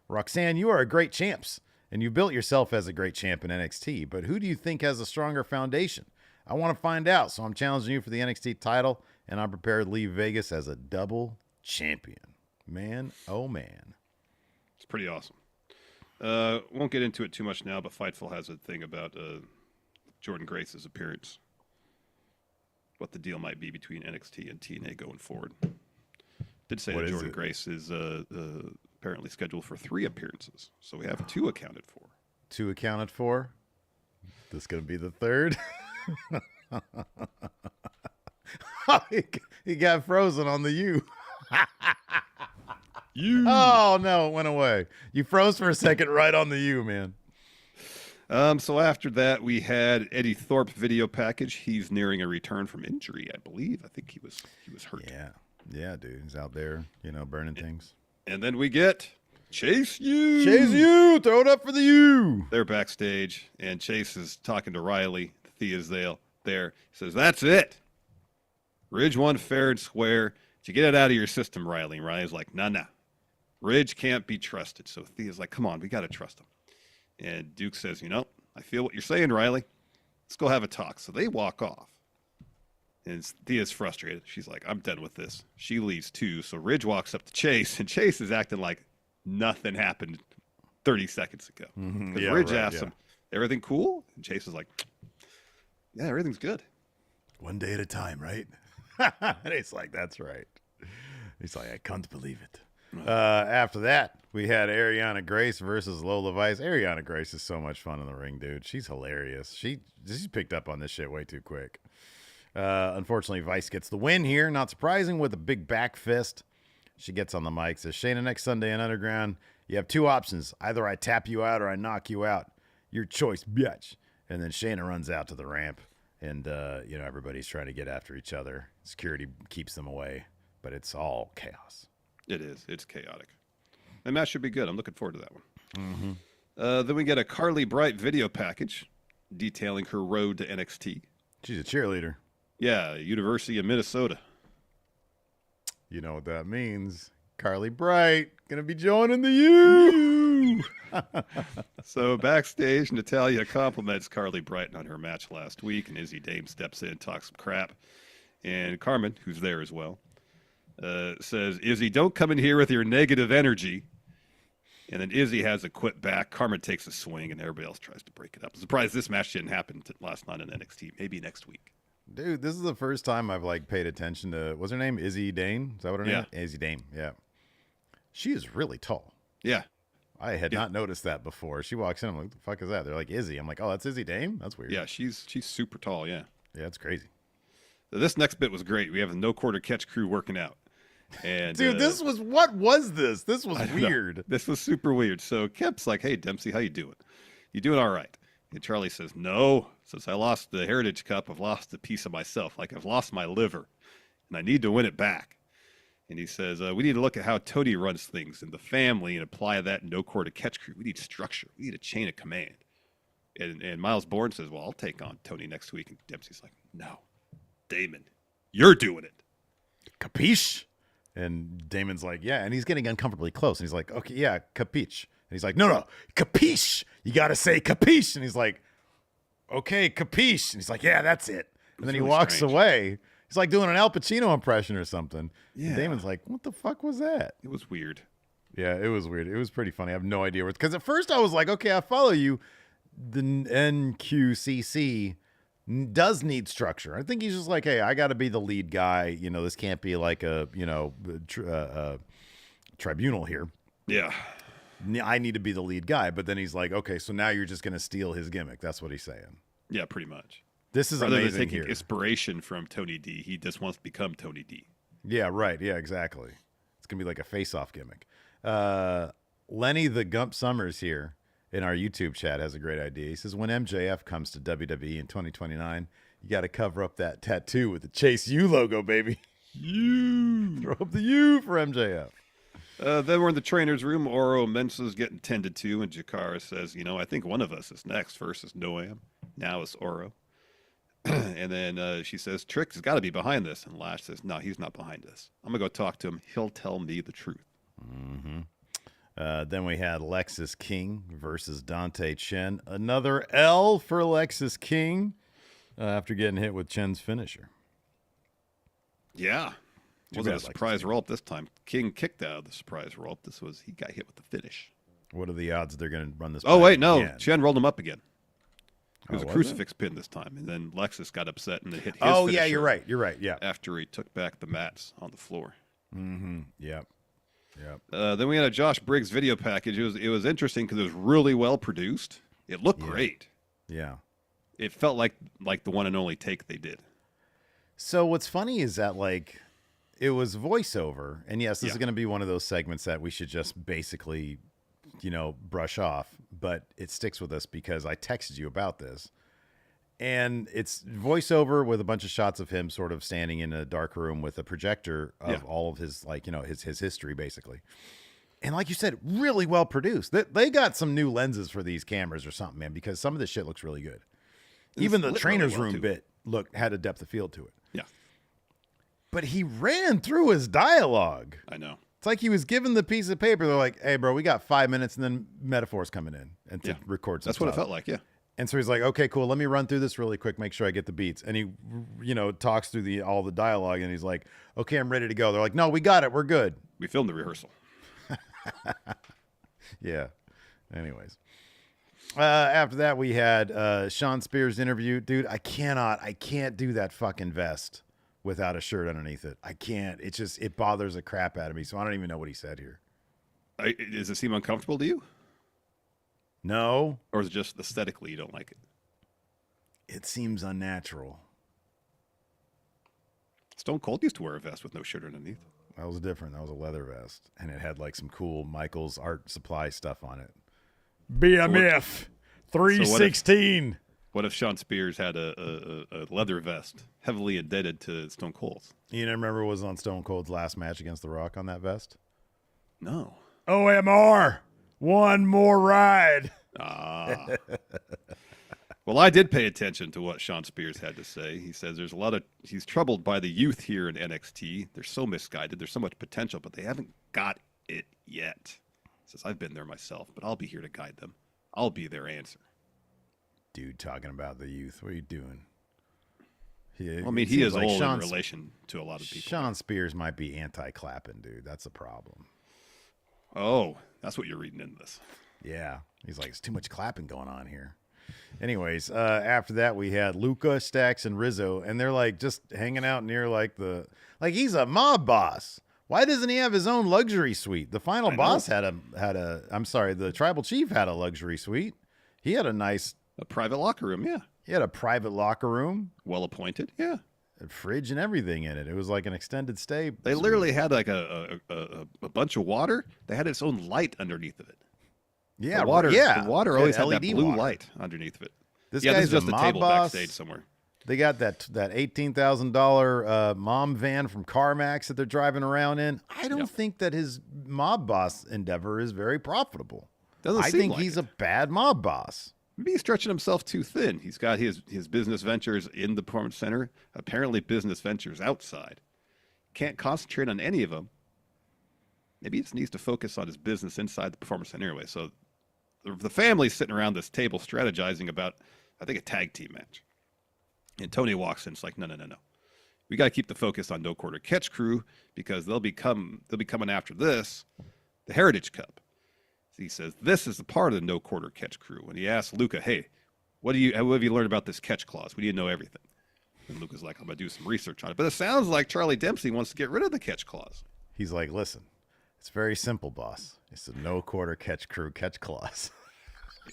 Roxanne, you are a great champs, and you built yourself as a great champ in NXT, but who do you think has a stronger foundation? I want to find out, so I'm challenging you for the NXT title, and I'm prepared to leave Vegas as a double champion. Man, oh man. It's pretty awesome. Won't get into it too much now, but Fightful has a thing about Jordynne Grace's appearance. What the deal might be between NXT and TNA going forward. Did say that Jordynne Grace is apparently scheduled for 3 appearances, so we have 2 accounted for. 2 accounted for? This going to be the 3rd? He got frozen on the U. You. Oh, no, it went away. You froze for a second right on the U, man. So after that, we had Eddie Thorpe video package. He's nearing a return from injury, I believe. I think he was hurt. Yeah, dude. He's out there, burning things. And then we get Chase U. Chase U. Throw it up for the U. They're backstage, and Chase is talking to Riley. Thea's there. He says, that's it. Ridge won fair and square. Did you get it out of your system, Riley? And Riley's like, nah. Ridge can't be trusted. So Thea's like, come on, we got to trust him. And Duke says, I feel what you're saying, Riley. Let's go have a talk. So they walk off. And Thea's frustrated. She's like, I'm done with this. She leaves too. So Ridge walks up to Chase, and Chase is acting like nothing happened 30 seconds ago. Because Ridge asks him, everything cool? And Chase is like, yeah, everything's good. One day at a time, right? And he's like, that's right. He's like, I can't believe it. After that, we had Ariana Grace versus Lola Vice. Ariana Grace is so much fun in the ring, dude. She's hilarious. She's picked up on this shit way too quick. Unfortunately, Vice gets the win here. Not surprising, with a big back fist. She gets on the mic, says, Shayna, next Sunday in Underground, you have 2 options. Either I tap you out or I knock you out. Your choice, bitch. And then Shayna runs out to the ramp, and everybody's trying to get after each other. Security keeps them away, but it's all chaos. It is. It's chaotic. The match should be good. I'm looking forward to that one. Then we get a Carly Bright video package detailing her road to NXT. She's a cheerleader. Yeah, University of Minnesota. You know what that means. Carly Bright gonna be joining the U. So backstage, Natalya compliments Carly Bright on her match last week, and Izzy Dame steps in and talks some crap. And Carmen, who's there as well, says, Izzy, don't come in here with your negative energy. And then Izzy has a quit back. Carmen takes a swing, and everybody else tries to break it up. I'm surprised this match didn't happen last night in NXT. Maybe next week. Dude, this is the first time I've paid attention to. What's her name? Izzy Dane? Is that what her name is? Izzy Dane. Yeah. She is really tall. Yeah. I had not noticed that before. She walks in. I'm like, what the fuck is that? They're like, Izzy. I'm like, oh, that's Izzy Dane? That's weird. Yeah, she's super tall. Yeah. Yeah, it's crazy. So this next bit was great. We have the no quarter catch crew working out. And dude, what was this? This was weird. This was super weird. So Kemp's like, hey, Dempsey, how you doing? You doing all right? And Charlie says, no. Since I lost the Heritage Cup, I've lost a piece of myself. Like I've lost my liver, and I need to win it back. And he says, we need to look at how Tony runs things in the family and apply that no quarter catch crew. We need structure. We need a chain of command. And Miles Bourne says, well, I'll take on Tony next week. And Dempsey's like, no, Damon, you're doing it. Capiche? And Damon's like, yeah. And he's getting uncomfortably close. And he's like, okay, yeah, capiche. And he's like, no, capiche. You got to say capiche. And he's like, okay, capiche. And he's like, yeah, that's it. And then he walks away. He's like doing an Al Pacino impression or something. Yeah. And Damon's like, what the fuck was that? It was weird. Yeah, it was weird. It was pretty funny. I have no idea. Because at first I was like, okay, I follow you. The NQCC does need structure. I think he's just like, hey, I got to be the lead guy. You know, this can't be like a, tribunal here. Yeah. I need to be the lead guy. But then he's like, okay, so now you're just going to steal his gimmick. That's what he's saying. Yeah, pretty much. This is amazing. Rather than taking here. Inspiration from Tony D, he just wants to become Tony D. Yeah, right. Yeah, exactly. It's going to be like a face-off gimmick. Lenny the Gump Summers here in our YouTube chat has a great idea. He says, when MJF comes to WWE in 2029, you got to cover up that tattoo with the Chase U logo, baby. U. Throw up the U for MJF. Then we're in the trainer's room. Oro Mensah's getting tended to, and Jakara says, I think one of us is next. First is Noam. Now it's Oro. And then she says, Trick has got to be behind this. And Lash says, no, he's not behind this. I'm going to go talk to him. He'll tell me the truth. Mm-hmm. Then we had Lexus King versus Dante Chen. Another L for Lexus King after getting hit with Chen's finisher. Yeah. Wasn't a surprise roll-up this time. King kicked out of the surprise roll-up. He got hit with the finish. What are the odds they're going to run this? Oh, wait, no. Again? Chen rolled him up again. It was a was crucifix pin this time. And then Lexus got upset and hit his finisher. Yeah, you're right. You're right. Yeah. After he took back the mats on the floor. Mm-hmm. Yep. Then we had a Josh Briggs video package. It was interesting because it was really well produced. It looked great. Yeah. It felt like the one and only take they did. So what's funny is that it was voiceover, and yes, this is going to be one of those segments that we should just basically, brush off. But it sticks with us because I texted you about this. And it's voiceover with a bunch of shots of him sort of standing in a dark room with a projector of all of his, his history, basically. And like you said, really well produced. They got some new lenses for these cameras or something, man, because some of this shit looks really good. Even the trainer's room bit had a depth of field to it. Yeah. But he ran through his dialogue. I know. It's like he was given the piece of paper. They're like, hey, bro, we got 5 minutes, and then metaphors coming in and to record some That's what it felt like, yeah. And so he's like, okay, cool. Let me run through this really quick, make sure I get the beats. And he, talks through all the dialogue, and he's like, okay, I'm ready to go. They're like, no, we got it. We're good. We filmed the rehearsal. Yeah. Anyways. After that, we had Shawn Spears interview. Dude, I can't do that fucking vest without a shirt underneath it. I can't. It bothers the crap out of me. So I don't even know what he said here. Does it seem uncomfortable to you? No. Or is it just aesthetically you don't like it? It seems unnatural. Stone Cold used to wear a vest with no shirt underneath. That was different. That was a leather vest. And it had some cool Michaels art supply stuff on it. BMF 316. What if Shawn Spears had a leather vest heavily indebted to Stone Cold's? You don't remember what was on Stone Cold's last match against The Rock on that vest? No. OMR. One more ride. What Well, I did pay attention to what Shawn Spears had to say. He says he's troubled by the youth here in NXT. They're so misguided. There's so much potential, but they haven't got it yet. He says, I've been there myself, but I'll be here to guide them. I'll be their answer. Dude, talking about the youth. What are you doing? Well, I mean, he is like old in relation to a lot of people. Shawn Spears might be anti-clapping, dude. That's a problem. Oh, that's what you're reading into this. Yeah. He's like, it's too much clapping going on here. Anyways, after that, we had Luca, Stax, and Rizzo, and they're like just hanging out near like he's a mob boss. Why doesn't he have his own luxury suite? The final boss the tribal chief had a luxury suite. He had a private locker room, yeah. He had a private locker room. Well appointed, yeah. A fridge and everything in it. It was like an extended stay. They literally had like a bunch of water. They had its own light underneath of it. Yeah, the water always had LED that blue water. light underneath of it. This this guy's is just a a mob table boss. backstage somewhere. They got that $18,000 mom van from CarMax that they're driving around in. I don't think that his mob boss endeavor is very profitable. I think he's a bad mob boss. Maybe he's stretching himself too thin. He's got his business ventures in the performance center, apparently business ventures outside. Can't concentrate on any of them. Maybe he just needs to focus on his business inside the performance center anyway. So the family's sitting around this table strategizing about, I think, a tag team match. And Tony walks in. It's like, no. We got to keep the focus on No Quarter Catch Crew because they'll be coming after this, the Heritage Cup. So he says, this is the part of the No Quarter Catch Crew. When he asks Luca, hey, what have you learned about this catch clause? We need to know everything. And Luca's like, I'm going to do some research on it. But it sounds like Charlie Dempsey wants to get rid of the catch clause. He's like, listen, it's very simple, boss. It's a No Quarter Catch Crew catch clause.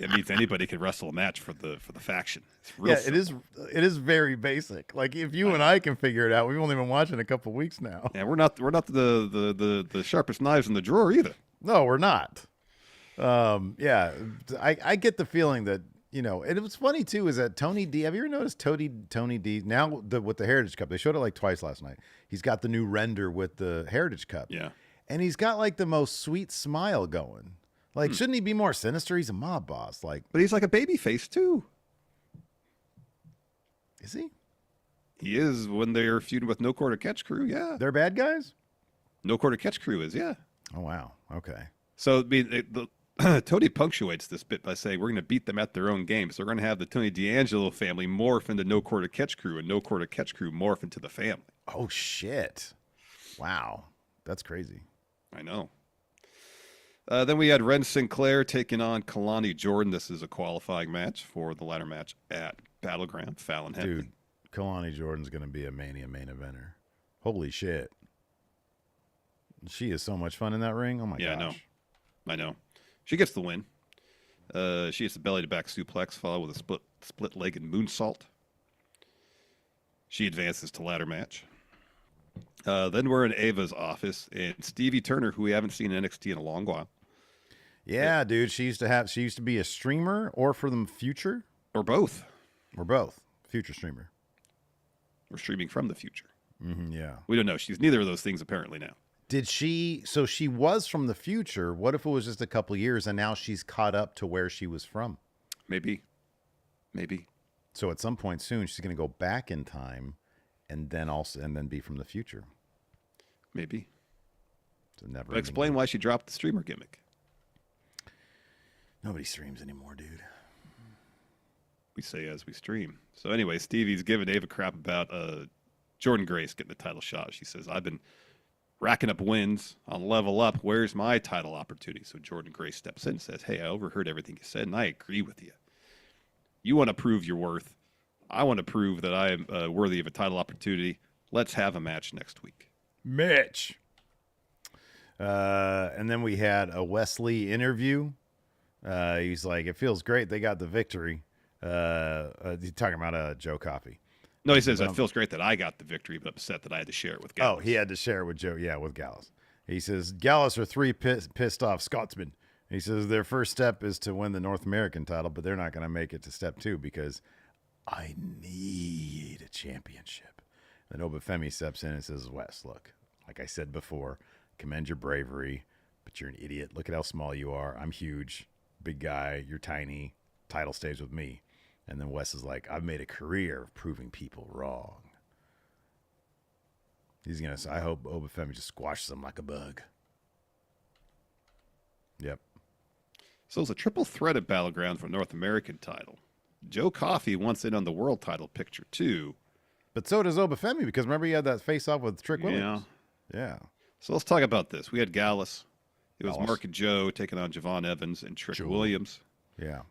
It means anybody can wrestle a match for the faction. It's real simple. It is very basic. Like if you and I can figure it out, we've only been watching a couple weeks now. Yeah, we're not the sharpest knives in the drawer either. No, we're not. I get the feeling that, and it was funny too, is that Tony D, have you ever noticed Tony D now with the Heritage Cup? They showed it like twice last night. He's got the new render with the Heritage Cup. Yeah. And he's got like the most sweet smile going. Like, shouldn't he be more sinister? He's a mob boss. Like, but he's like a baby face too. Is he? He is when they're feuding with No Quarter Catch Crew. Yeah. They're bad guys? No Quarter Catch Crew is, yeah. Oh, wow. Okay. So Tony punctuates this bit by saying we're going to beat them at their own game. So we're going to have the Tony D'Angelo family morph into No Quarter Catch Crew and No Quarter Catch Crew morph into the family. Oh, shit. Wow. That's crazy. I know. Then we had Ren Sinclair taking on Kelani Jordan. This is a qualifying match for the ladder match at Battleground, Fallon Henley. Dude, Kelani Jordan's going to be a Mania main eventer. Holy shit. She is so much fun in that ring. Oh, my gosh. I know. She gets the win. She hits the belly-to-back suplex, followed with a split-legged moonsault. She advances to ladder match. Then we're in Ava's office, and Stevie Turner, who we haven't seen in NXT in a long while. Yeah, dude. She used to be a streamer or for the future. Or both. Or both. Future streamer. Or streaming from the future. Mm-hmm, yeah. We don't know. She's neither of those things apparently now. So she was from the future. What if it was just a couple years and now she's caught up to where she was from? Maybe. So at some point soon, she's going to go back in time and then be from the future. Maybe. But explain why she dropped the streamer gimmick. Nobody streams anymore, dude. We say as we stream. So anyway, Stevie's giving Ava crap about Jordynne Grace getting the title shot. She says, I've been racking up wins on Level Up. Where's my title opportunity? So Jordynne Grace steps in and says, hey, I overheard everything you said, and I agree with you. You want to prove your worth. I want to prove that I am worthy of a title opportunity. Let's have a match next week. Mitch. And then we had a Wesley interview. He's like, it feels great. They got the victory. He's talking about Joe Coffey. No, he says, it feels great that I got the victory, but upset that I had to share it with Gallus. Oh, he had to share it with Joe. Yeah, with Gallus. He says, Gallus are three pissed off Scotsmen. He says their first step is to win the North American title, but they're not going to make it to step 2 because I need a championship. Then Oba Femi steps in and says, Wes, look, like I said before, commend your bravery, but you're an idiot. Look at how small you are. I'm huge, big guy. You're tiny. Title stays with me. And then Wes is like, I've made a career of proving people wrong. He's going to say, I hope Oba Femi just squashes him like a bug. Yep. So it's a triple threat at Battleground for North American title. Joe Coffey wants in on the world title picture, too. But so does Oba Femi, because remember he had that face-off with Trick Williams? Yeah. So let's talk about this. We had Gallus. It was Mark and Joe taking on Javon Evans and Trick Williams. Yeah.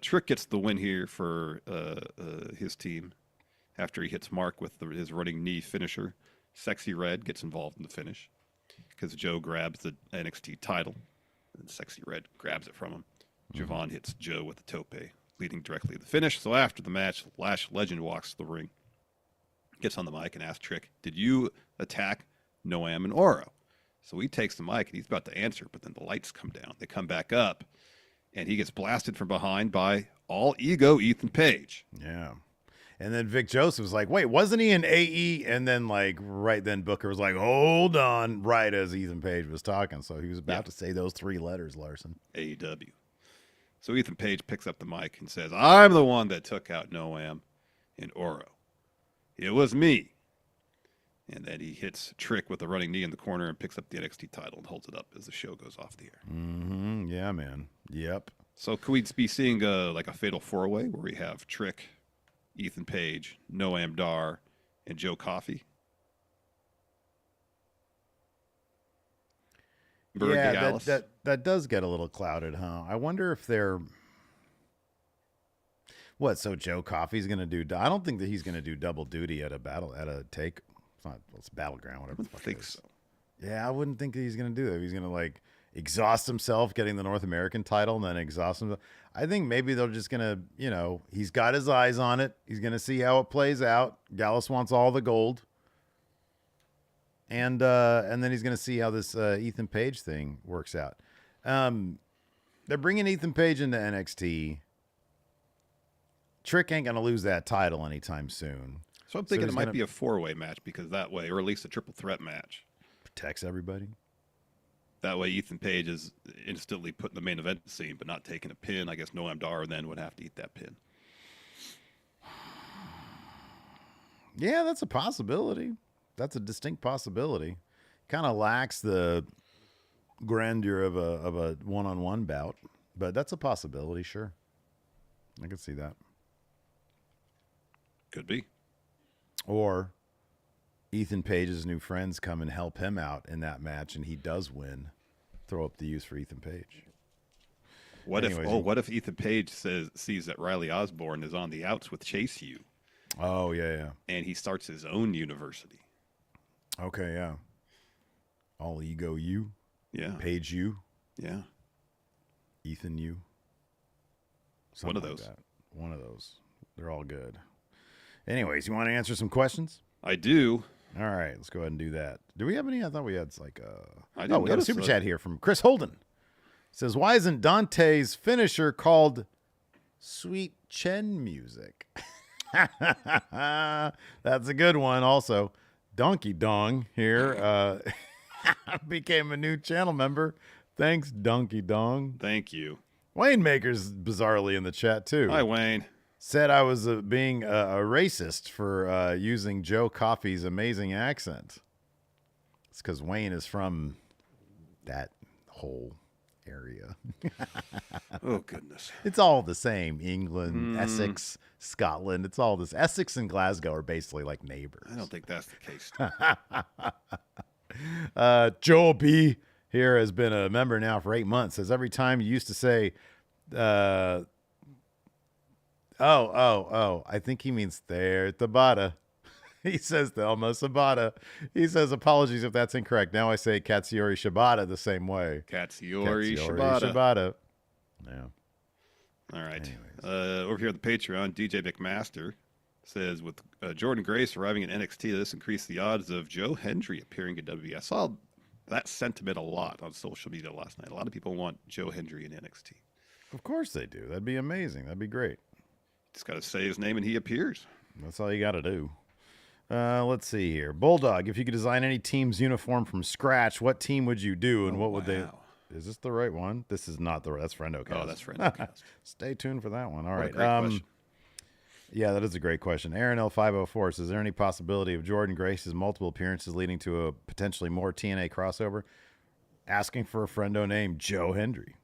Trick gets the win here for his team after he hits Mark with his running knee finisher. Sexy Red gets involved in the finish because Joe grabs the NXT title and Sexy Red grabs it from him. Javon hits Joe with the tope, leading directly to the finish. So after the match, Lash Legend walks to the ring, gets on the mic and asks Trick, did you attack Noam and Oro? So he takes the mic and he's about to answer, but then the lights come down. They come back up. And he gets blasted from behind by all ego Ethan Page. Yeah. And then Vic Joseph was like, wait, wasn't he in AE? And then right then Booker was like, hold on, right as Ethan Page was talking. So he was about to say those 3 letters, Larson. AEW. So Ethan Page picks up the mic and says, I'm the one that took out Noam and Oro. It was me. And then he hits Trick with a running knee in the corner and picks up the NXT title and holds it up as the show goes off the air. Mm-hmm. Yeah, man. Yep. So could we be seeing a fatal 4-way where we have Trick, Ethan Page, Noam Dar, and Joe Coffey? Yeah, that does get a little clouded, huh? I wonder if they're... What, so Joe Coffey's going to do... I don't think that he's going to do double duty at a take... It's Battleground, whatever the fuck I think it is. so. Yeah, I wouldn't think that he's going to do that. He's going to exhaust himself getting the North American title and then exhaust himself. I think maybe they're just going to, he's got his eyes on it. He's going to see how it plays out. Gallus wants all the gold. And then he's going to see how this Ethan Page thing works out. They're bringing Ethan Page into NXT. Trick ain't going to lose that title anytime soon. So I'm thinking it might be a 4-way match because that way, or at least a triple threat match. Protects everybody. That way Ethan Page is instantly put in the main event scene, but not taking a pin. I guess Noam Dar then would have to eat that pin. Yeah, that's a possibility. That's a distinct possibility. Kind of lacks the grandeur of a one-on-one bout, but that's a possibility, sure. I could see that. Could be. Or Ethan Page's new friends come and help him out in that match, and he does win. Throw up the use for Ethan Page. What if Ethan Page sees that Riley Osborne is on the outs with Chase U? Oh, yeah. And he starts his own university. Okay, yeah. All ego U. Yeah. Page U. Yeah. Ethan U. One of those. One of those. They're all good. Anyways, you want to answer some questions? I do. All right, let's go ahead and do that. Do we have any? I thought we had we got a super chat here from Chris Holden. It says, why isn't Dante's finisher called Sweet Chen Music? That's a good one. Also, Donkey Dong here became a new channel member. Thanks, Donkey Dong. Thank you. Wayne Maker's bizarrely in the chat, too. Hi, Wayne. Said I was being a racist for using Joe Coffey's amazing accent. It's because Wayne is from that whole area. Oh, goodness. It's all the same. England, Essex, Scotland. It's all this. Essex and Glasgow are basically like neighbors. I don't think that's the case. Joe B here has been a member now for 8 months. Says every time you used to say... I think he means there Tabata. He says Thelma Sabata. He says apologies if that's incorrect. Now I say Katsuyori Shibata the same way. Katsuyori Shibata. Yeah. All right. Over here on the Patreon, DJ McMaster says with Jordynne Grace arriving in NXT, this increased the odds of Joe Hendry appearing in WWE. I saw that sentiment a lot on social media last night. A lot of people want Joe Hendry in NXT. Of course they do. That'd be amazing. That'd be great. Just got to say his name and he appears. That's all you got to do. Let's see here. Bulldog, if you could design any team's uniform from scratch, what team would you do and what would they... Is this the right one? This is not the right... That's Friendo Cast. Oh, that's Friendo Cast. Stay tuned for that one. All what right. A great question. Yeah, that is a great question. Aaron L504 says, is there any possibility of Jordynne Grace's multiple appearances leading to a potentially more TNA crossover? Asking for a friendo named Joe Hendry.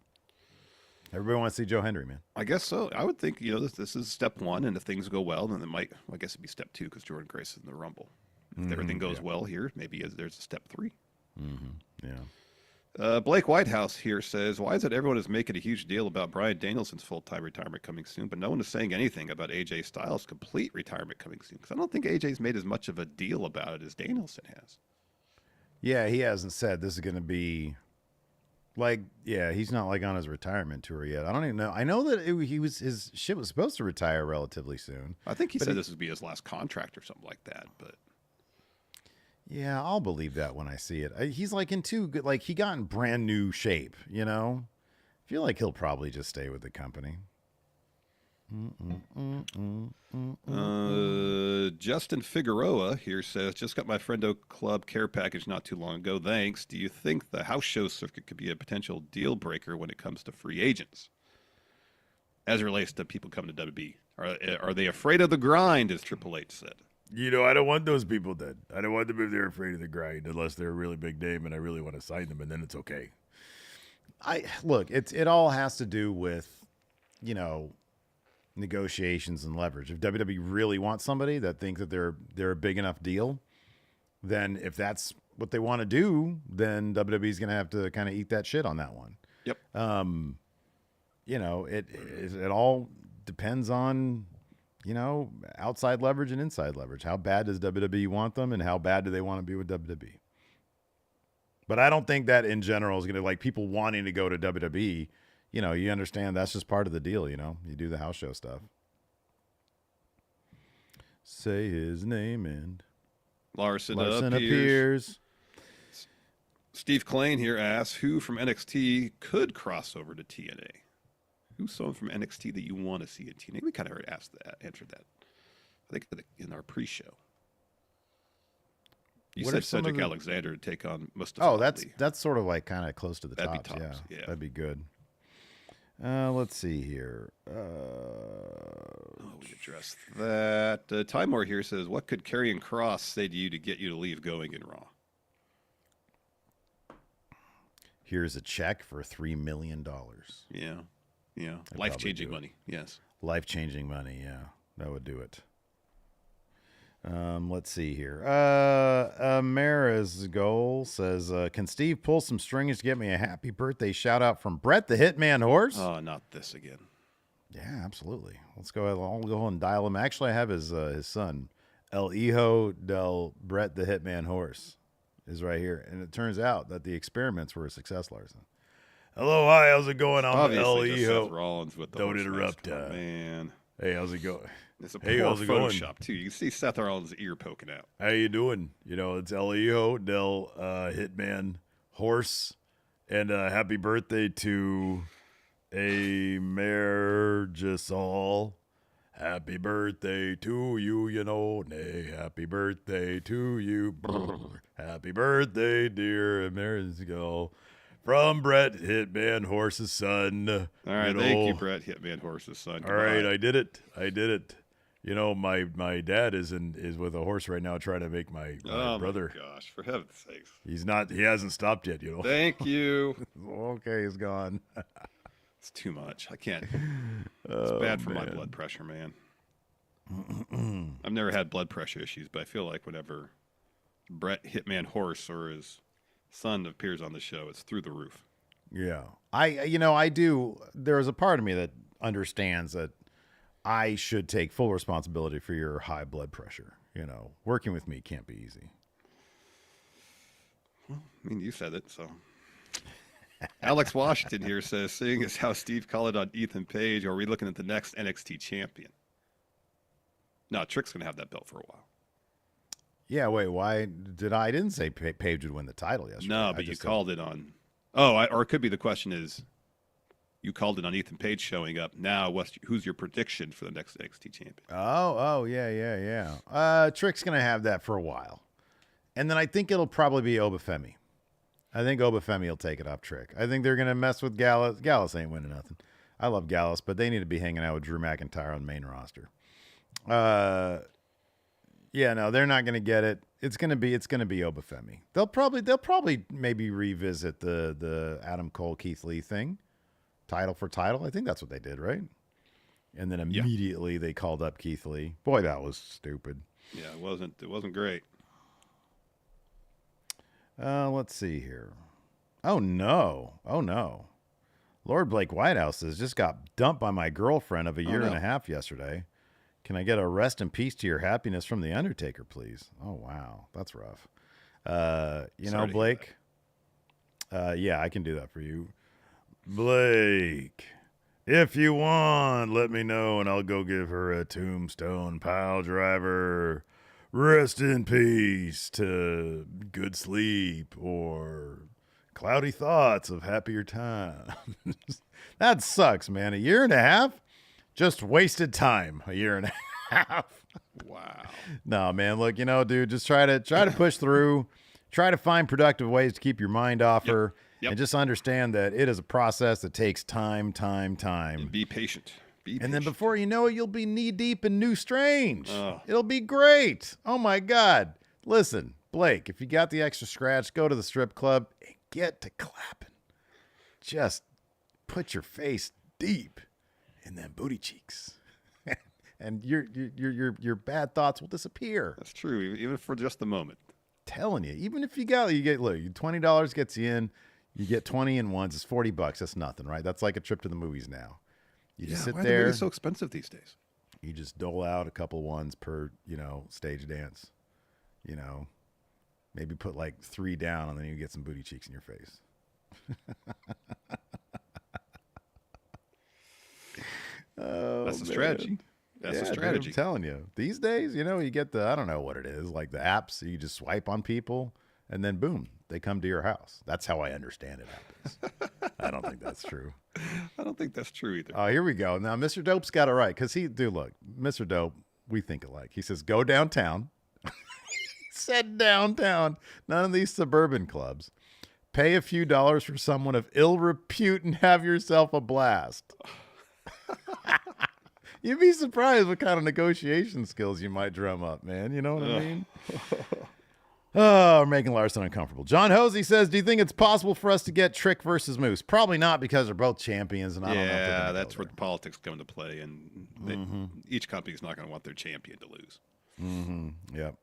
Everybody wants to see Joe Hendry, man. I guess so. I would think, this is step one, and if things go well, then I guess it'd be step two because Jordynne Grace is in the Rumble. If everything goes well here, maybe there's a step three. Yeah. Blake Whitehouse here says, why is it everyone is making a huge deal about Bryan Danielson's full-time retirement coming soon, but no one is saying anything about AJ Styles' complete retirement coming soon? Because I don't think AJ's made as much of a deal about it as Danielson has. Yeah, he hasn't said this is going to be he's not on his retirement tour yet. I don't even know. I know that his shit was supposed to retire relatively soon. I think he said this would be his last contract or something like that, but... Yeah, I'll believe that when I see it. He's in too good, he got in brand new shape, I feel like he'll probably just stay with the company. Justin Figueroa here says, just got my Friendo Club care package not too long ago. Thanks. Do you think the house show circuit could be a potential deal breaker when it comes to free agents? As it relates to people coming to WWE. Are they afraid of the grind, as Triple H said? I don't want those people then. I don't want them if they're afraid of the grind, unless they're a really big name and I really want to sign them, and then it's okay. It all has to do with, negotiations and leverage. If WWE really wants somebody that thinks that they're a big enough deal, then if that's what they want to do, then WWE's going to have to kind of eat that shit on that one. Yep. It all depends on, outside leverage and inside leverage. How bad does WWE want them, and how bad do they want to be with WWE? But I don't think that in general is going to, people wanting to go to WWE, you understand that's just part of the deal, you do the house show stuff. Say his name and Larson appears. Steve Klain here asks, who from NXT could cross over to TNA? Who's someone from NXT that you want to see in TNA? We kind of already answered that. I think in our pre-show. You said Cedric Alexander to take on Mustafa. Oh, that's sort of kind of close to the That'd tops. be tops. Yeah, that'd be good. Let's see here. We addressed that. Timor here says, what could Karrion Kross say to you to get you to leave going in Raw? Here's a check for $3 million. Yeah. Life-changing money. Yes. Life-changing money. Yeah, that would do it. Let's see here. Mara's goal says, can Steve pull some strings to get me a happy birthday shout out from Brett the Hitman Horse? Oh, not this again. Yeah, absolutely. Let's go. I'll go and dial him. Actually, I have his son, El Hijo del Brett the Hitman Horse, is right here. And it turns out that the experiments were a success, Larson. Hello, hi, how's it going? I'm Obviously, just El Seth Rollins with the Don't horse interrupt. man. Hey, how's it going? It's a Hey, poor how's it going? Photoshop, too. You can see Seth Rollins' ear poking out. How you doing? It's El Hijo del Hitman Horse, and happy birthday to a Mayor Giselle. Happy birthday to you, nay, happy birthday to you. Happy birthday, dear Giselle. From Brett Hitman Horse's son. All right, thank you, Brett Hitman Horse's son. All right, I did it. My dad is with a horse right now trying to make my brother. Oh, my gosh, for heaven's sakes. He hasn't stopped yet, Thank you. Okay, he's gone. It's too much. I can't. It's bad for my blood pressure, man. I've never had blood pressure issues, but I feel like whenever Brett Hitman Horse or his son appears on the show, it's through the roof. Yeah. I do. There's a part of me that understands that I should take full responsibility for your high blood pressure. Working with me can't be easy. Well, you said it, so. Alex Washington here says, seeing as how Steve called it on Ethan Page, are we looking at the next NXT champion? No, Trick's going to have that belt for a while. Yeah, wait, why I didn't say Page would win the title yesterday. No, but you called it on. Or it could be the question is, you called it on Ethan Page showing up. Now, who's your prediction for the next NXT champion? Oh, yeah. Trick's going to have that for a while. And then I think it'll probably be Oba Femi. I think Oba Femi will take it off Trick. I think they're going to mess with Gallus. Gallus ain't winning nothing. I love Gallus, but they need to be hanging out with Drew McIntyre on the main roster. Yeah, no, they're not going to get it. It's going to be Oba Femi. They'll probably maybe revisit the Adam Cole Keith Lee thing, title for title. I think that's what they did, right? And then immediately they called up Keith Lee. Boy, that was stupid. Yeah, it wasn't great. Let's see here. Oh no. Lord Blake Whitehouse says, just got dumped by my girlfriend of a year and a half yesterday. Can I get a rest in peace to your happiness from The Undertaker, please? Oh, wow. That's rough. Blake, yeah, I can do that for you. Blake, if you want, let me know, and I'll go give her a tombstone pile driver. Rest in peace to good sleep or cloudy thoughts of happier times. That sucks, man. A year and a half? Just wasted time. A year and a half. Wow. No, man. Look, dude, just try to push through. Try to find productive ways to keep your mind off her. Yep. And just understand that it is a process that takes time. And be patient. And then before you know it, you'll be knee deep in New Strange. It'll be great. Oh my God. Listen, Blake, if you got the extra scratch, go to the strip club and get to clapping. Just put your face deep in them booty cheeks. And your bad thoughts will disappear. That's true, even for just a moment. Telling you, even if you get $20 gets you in, you get 20 in ones, it's $40. That's nothing, right? That's like a trip to the movies now. You just sit why there. Are the movies so expensive these days? You just dole out a couple ones per, stage dance. Maybe put like 3 down, and then you get some booty cheeks in your face. That's a strategy. That's a strategy. Dude, I'm telling you. These days, you get the, I don't know what it is, like the apps, you just swipe on people, and then boom, they come to your house. That's how I understand it happens. I don't think that's true. I don't think that's true either. Oh, here we go. Now, Mr. Dope's got it right, because look, Mr. Dope, we think alike. He says, go downtown. He said downtown. None of these suburban clubs. Pay a few dollars for someone of ill repute and have yourself a blast. You'd be surprised what kind of negotiation skills you might drum up, man. You know what I mean? Oh, we're making Larson uncomfortable. John Hosey says, do you think it's possible for us to get Trick versus Moose? Probably not, because they're both champions. And I don't know. Yeah, that's where the politics come into play. And each company's not going to want their champion to lose. Mm-hmm. Yep.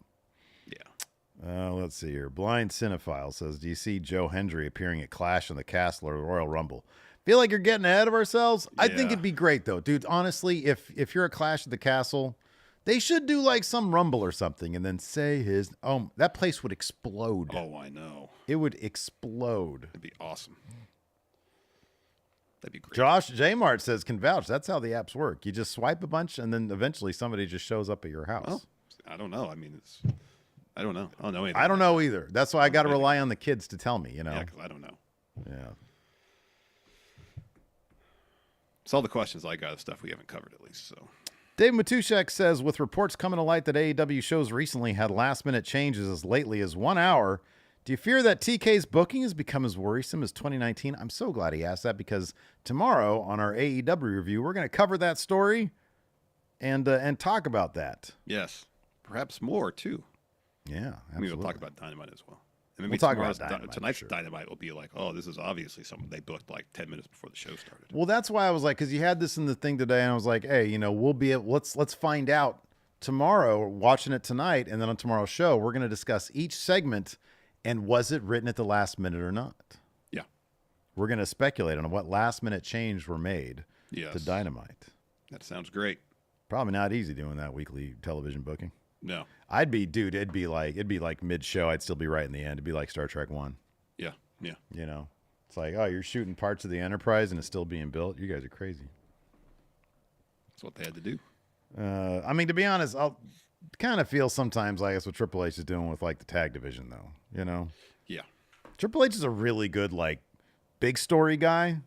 Yeah. Let's see here. Blind Cinephile says, do you see Joe Hendry appearing at Clash in the Castle or Royal Rumble? Feel like you're getting ahead of ourselves. Yeah. I think it'd be great, though. Dude, honestly, if you're a Clash at the Castle, they should do like some Rumble or something and then say his... Oh, that place would explode. Oh, I know. It would explode. It'd be awesome. That'd be great. Josh J. Mart says, can vouch. That's how the apps work. You just swipe a bunch and then eventually somebody just shows up at your house. Well, I don't know. I mean, I don't know. I don't know anything. I don't know either. That's why I got to rely on the kids to tell me, Yeah, because I don't know. Yeah. It's all the questions I got, the stuff we haven't covered at least. So, Dave Matushek says, with reports coming to light that AEW shows recently had last-minute changes as lately as 1 hour, do you fear that TK's booking has become as worrisome as 2019? I'm so glad he asked that, because tomorrow on our AEW review, we're going to cover that story and talk about that. Yes, perhaps more too. Yeah, absolutely. I mean, we'll talk about Dynamite as well. And maybe we'll talk about Dynamite, tonight's Dynamite will be like, oh, this is obviously something they booked like 10 minutes before the show started. Well, that's why I was like, because you had this in the thing today, and I was like, hey, we'll be let's find out tomorrow, watching it tonight, and then on tomorrow's show, we're going to discuss each segment and was it written at the last minute or not. Yeah, we're going to speculate on what last minute change were made to Dynamite. That sounds great. Probably not easy doing that weekly television booking. No. It'd be like mid-show. I'd still be right in the end. It'd be like Star Trek 1. Yeah. It's like, oh, you're shooting parts of the Enterprise and it's still being built. You guys are crazy. That's what they had to do. I mean, to be honest, I'll kind of feel sometimes like that's what Triple H is doing with like the tag division, though. Yeah. Triple H is a really good like big story guy.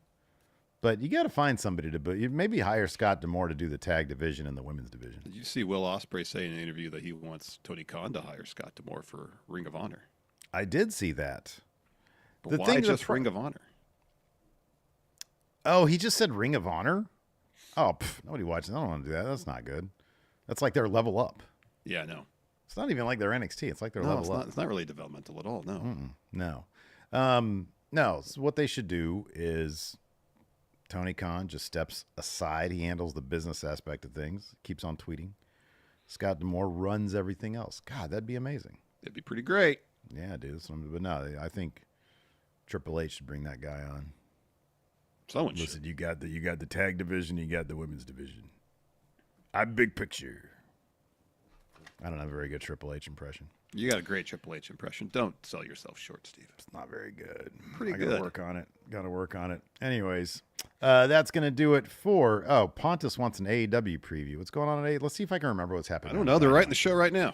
But you got to find somebody to maybe hire Scott D'Amore to do the tag division and the women's division. Did you see Will Ospreay say in an interview that he wants Tony Khan to hire Scott D'Amore for Ring of Honor? I did see that. But why just Ring of Honor? Oh, he just said Ring of Honor? Oh, nobody watches. I don't want to do that. That's not good. That's like their level up. Yeah, no. It's not even like their NXT. It's like their level up. It's not really developmental at all. No. No. No. So what they should do is Tony Khan just steps aside. He handles the business aspect of things, keeps on tweeting. Scott D'Amore runs everything else. God, that'd be amazing. It'd be pretty great. Yeah, dude. But no, I think Triple H should bring that guy on. Someone Listen, you got the tag division, you got the women's division. I'm big picture. I don't have a very good Triple H impression. You got a great Triple H impression. Don't sell yourself short, Steve. It's not very good. Pretty I good. gotta work on it. Anyways, that's going to do it for... Oh, Pontus wants an AEW preview. What's going on at AEW? Let's see if I can remember what's happening. I don't know. They're writing the show right now.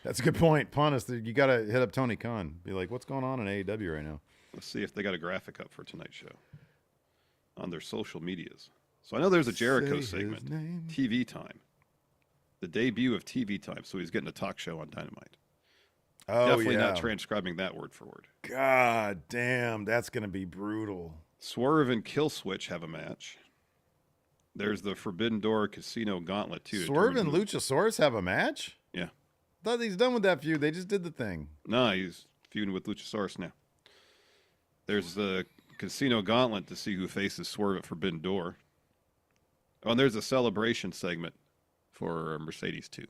That's a good point. Pontus, you got to hit up Tony Khan. Be like, what's going on in AEW right now? Let's see if they got a graphic up for tonight's show on their social medias. So I know there's a Jericho segment, TV time. The debut of TV time. So he's getting a talk show on Dynamite. Oh, Definitely yeah. not transcribing that word for word. God damn, that's going to be brutal. Swerve and Killswitch have a match. There's the Forbidden Door Casino Gauntlet, too. Swerve and Luchasaurus have a match? Yeah. I thought he's done with that feud. They just did the thing. No, he's feuding with Luchasaurus now. There's the Casino Gauntlet to see who faces Swerve at Forbidden Door. Oh, and there's a celebration segment for Mercedes, too.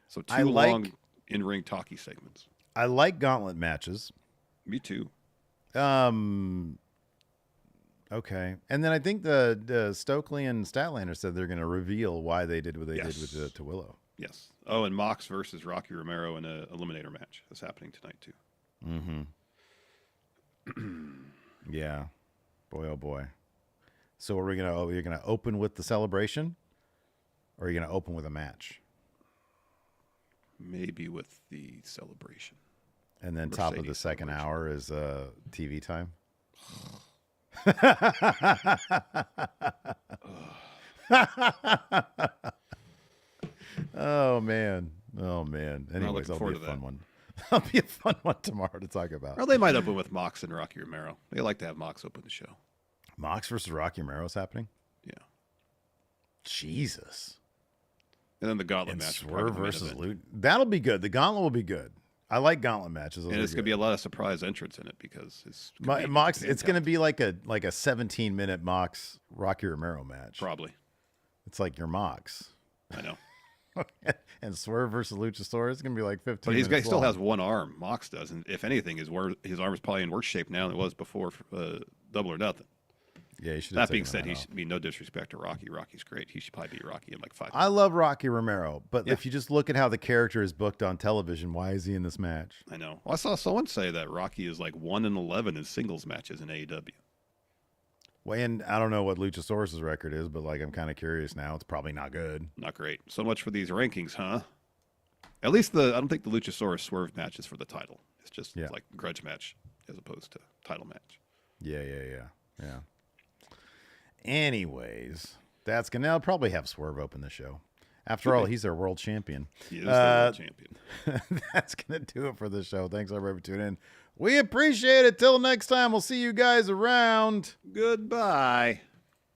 So two long in-ring talkie segments. I like gauntlet matches. Me too. Okay. And then I think the Stokely and Statlander said they're going to reveal why they did what they did with to Willow. Yes. Oh, and Mox versus Rocky Romero in an eliminator match is happening tonight, too. Mm-hmm. Yeah. Boy, oh boy. So are we you're going to open with the celebration? Or are you going to open with a match? Maybe with the celebration. And then Mercedes top of the second hour is TV time? Oh, man. Anyways, that'll be a fun one. That'll be a fun one tomorrow to talk about. Well, they might open with Mox and Rocky Romero. They like to have Mox open the show. Mox versus Rocky Romero is happening? Yeah. Jesus. And then the gauntlet And match. Swerve versus Loot. That'll be good. The gauntlet will be good. I like gauntlet matches. And it's going to be a lot of surprise entrants in it because it's Mox. It's going to be like a 17-minute Mox Rocky Romero match. Probably. It's like your Mox. I know. And Swerve versus Luchasaurus is going to be like 15 But minutes he still long. has one arm. Mox does. And if anything, his arm is probably in worse shape now than it was before Double or Nothing. Yeah, you should. That being said, he should be no disrespect to Rocky. Rocky's great. He should probably beat Rocky in like 5 minutes. I love Rocky Romero, but Yeah. if you just look at how the character is booked on television, why is he in this match? I know. Well, I saw someone say that Rocky is like 1-11 in singles matches in AEW. Well, and I don't know what Luchasaurus' record is, but like I'm kind of curious now. It's probably not good. Not great. So much for these rankings, huh? At least I don't think the Luchasaurus Swerve match is for the title. It's just like a grudge match as opposed to title match. Yeah. Anyways, that's gonna. I'll probably have Swerve open the show. After all, he's their world champion. He is their world champion. That's gonna do it for the show. Thanks everybody for tuning in. We appreciate it. Till next time, we'll see you guys around. Goodbye.